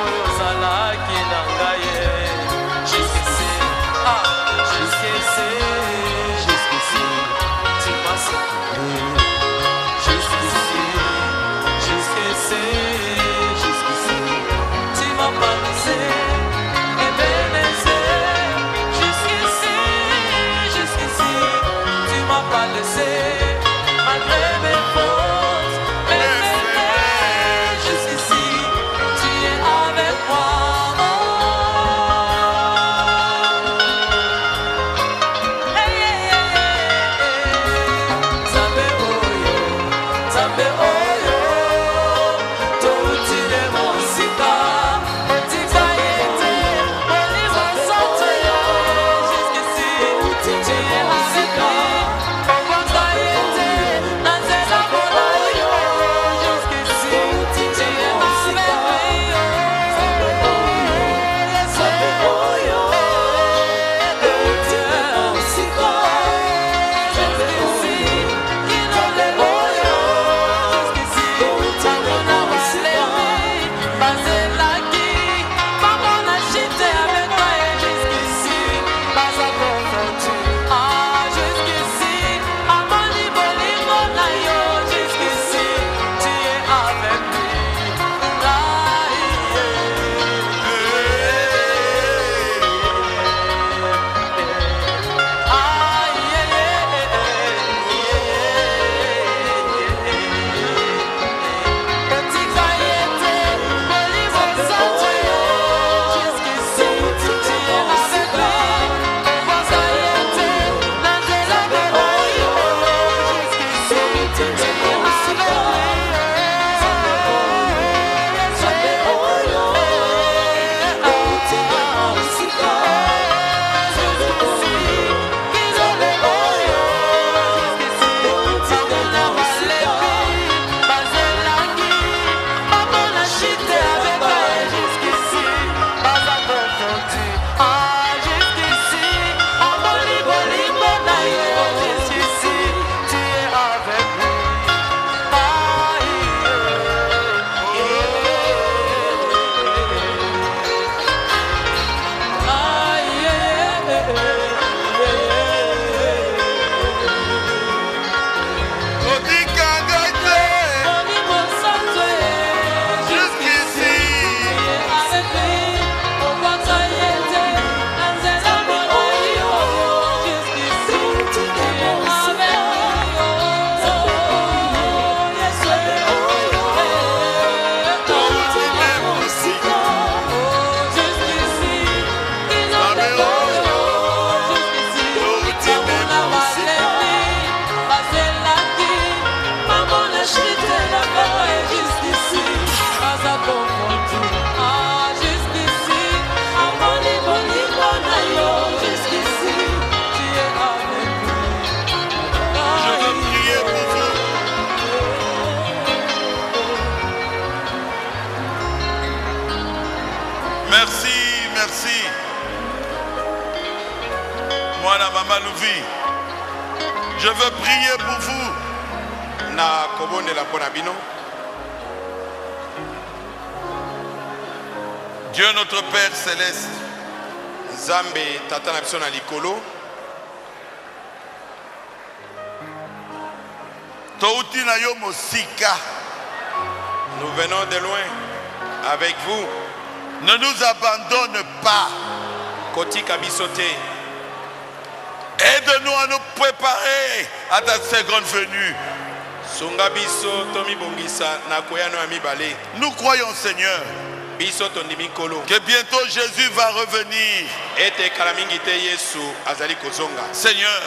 oyo ozalaki na ngai jusqu'ici jusqu'ici tu m'as secouru jusqu'ici tu m'as pas laissé et bénissé jusqu'ici tu m'as pas laissé malgré mes fautes jusqu'ici tu es avec moi. Je veux prier pour vous. Dieu notre Père céleste, nous venons de loin avec vous. Ne nous abandonne pas. Aide-nous à nous préparer à ta seconde venue. Nous croyons, Seigneur, que bientôt Jésus va revenir. Seigneur,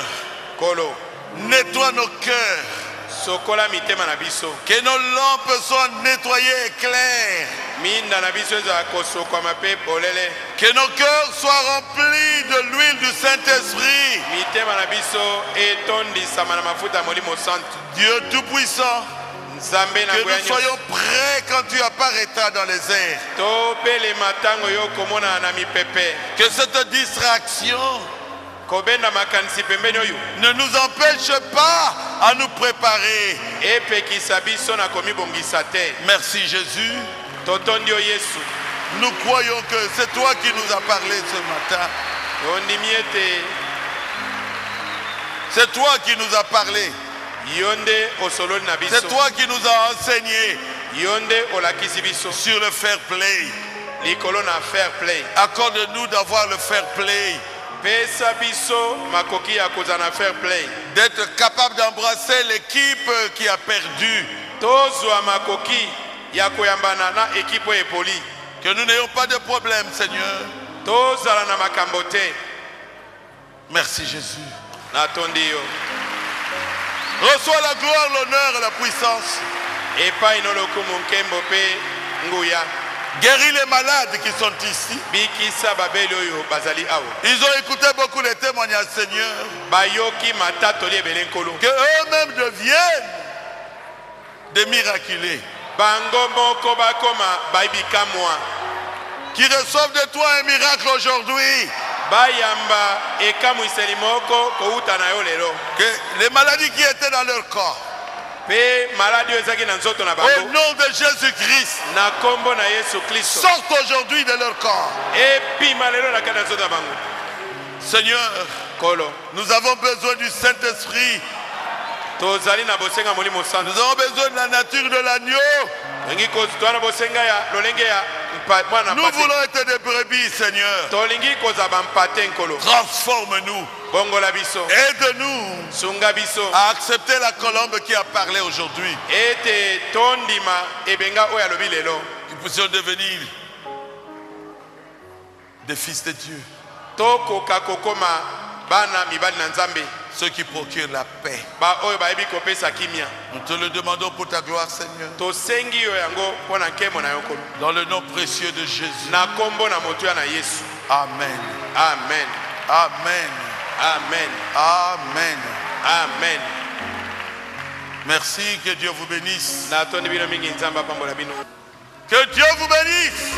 nettoie nos cœurs sokola mitema na biso. Que nos lampes soient nettoyées et claires. Minda na biso ezala kosokwa mape polele. Que nos cœurs soient remplis de l'huile du Saint-Esprit. Mitema na biso etondisama na mafuta molimo santo. Dieu Tout-Puissant, que nous soyons prêts quand tu apparaîtras dans les airs. Que cette distraction ne nous empêche pas à nous préparer. Merci Jésus. Nous croyons que c'est toi qui nous as parlé ce matin. C'est toi qui nous as parlé. C'est toi qui nous as enseigné sur le fair play. Accorde-nous d'avoir le fair play. D'être capable d'embrasser l'équipe qui a perdu. Que nous n'ayons pas de problème, Seigneur. Merci Jésus. Reçois la gloire, l'honneur et la puissance. Guéris les malades qui sont ici. Ils ont écouté beaucoup de témoignages, Seigneur. Que eux-mêmes deviennent des miraculés. Qui reçoivent de toi un miracle aujourd'hui. Que les maladies qui étaient dans leur corps, au nom de Jésus-Christ, sortent aujourd'hui de leur corps. Seigneur, nous avons besoin du Saint-Esprit. Nous avons besoin de la nature de l'agneau. Nous voulons être des brebis, Seigneur. Transforme-nous. Aide-nous à accepter la colombe qui a parlé aujourd'hui. Nous puissions devenir des fils de Dieu. Ceux qui procurent la paix. Nous te le demandons pour ta gloire, Seigneur. Dans le nom précieux de Jésus. Amen. Amen. Amen. Amen. Amen. Amen. Merci, que Dieu vous bénisse. Que Dieu vous bénisse.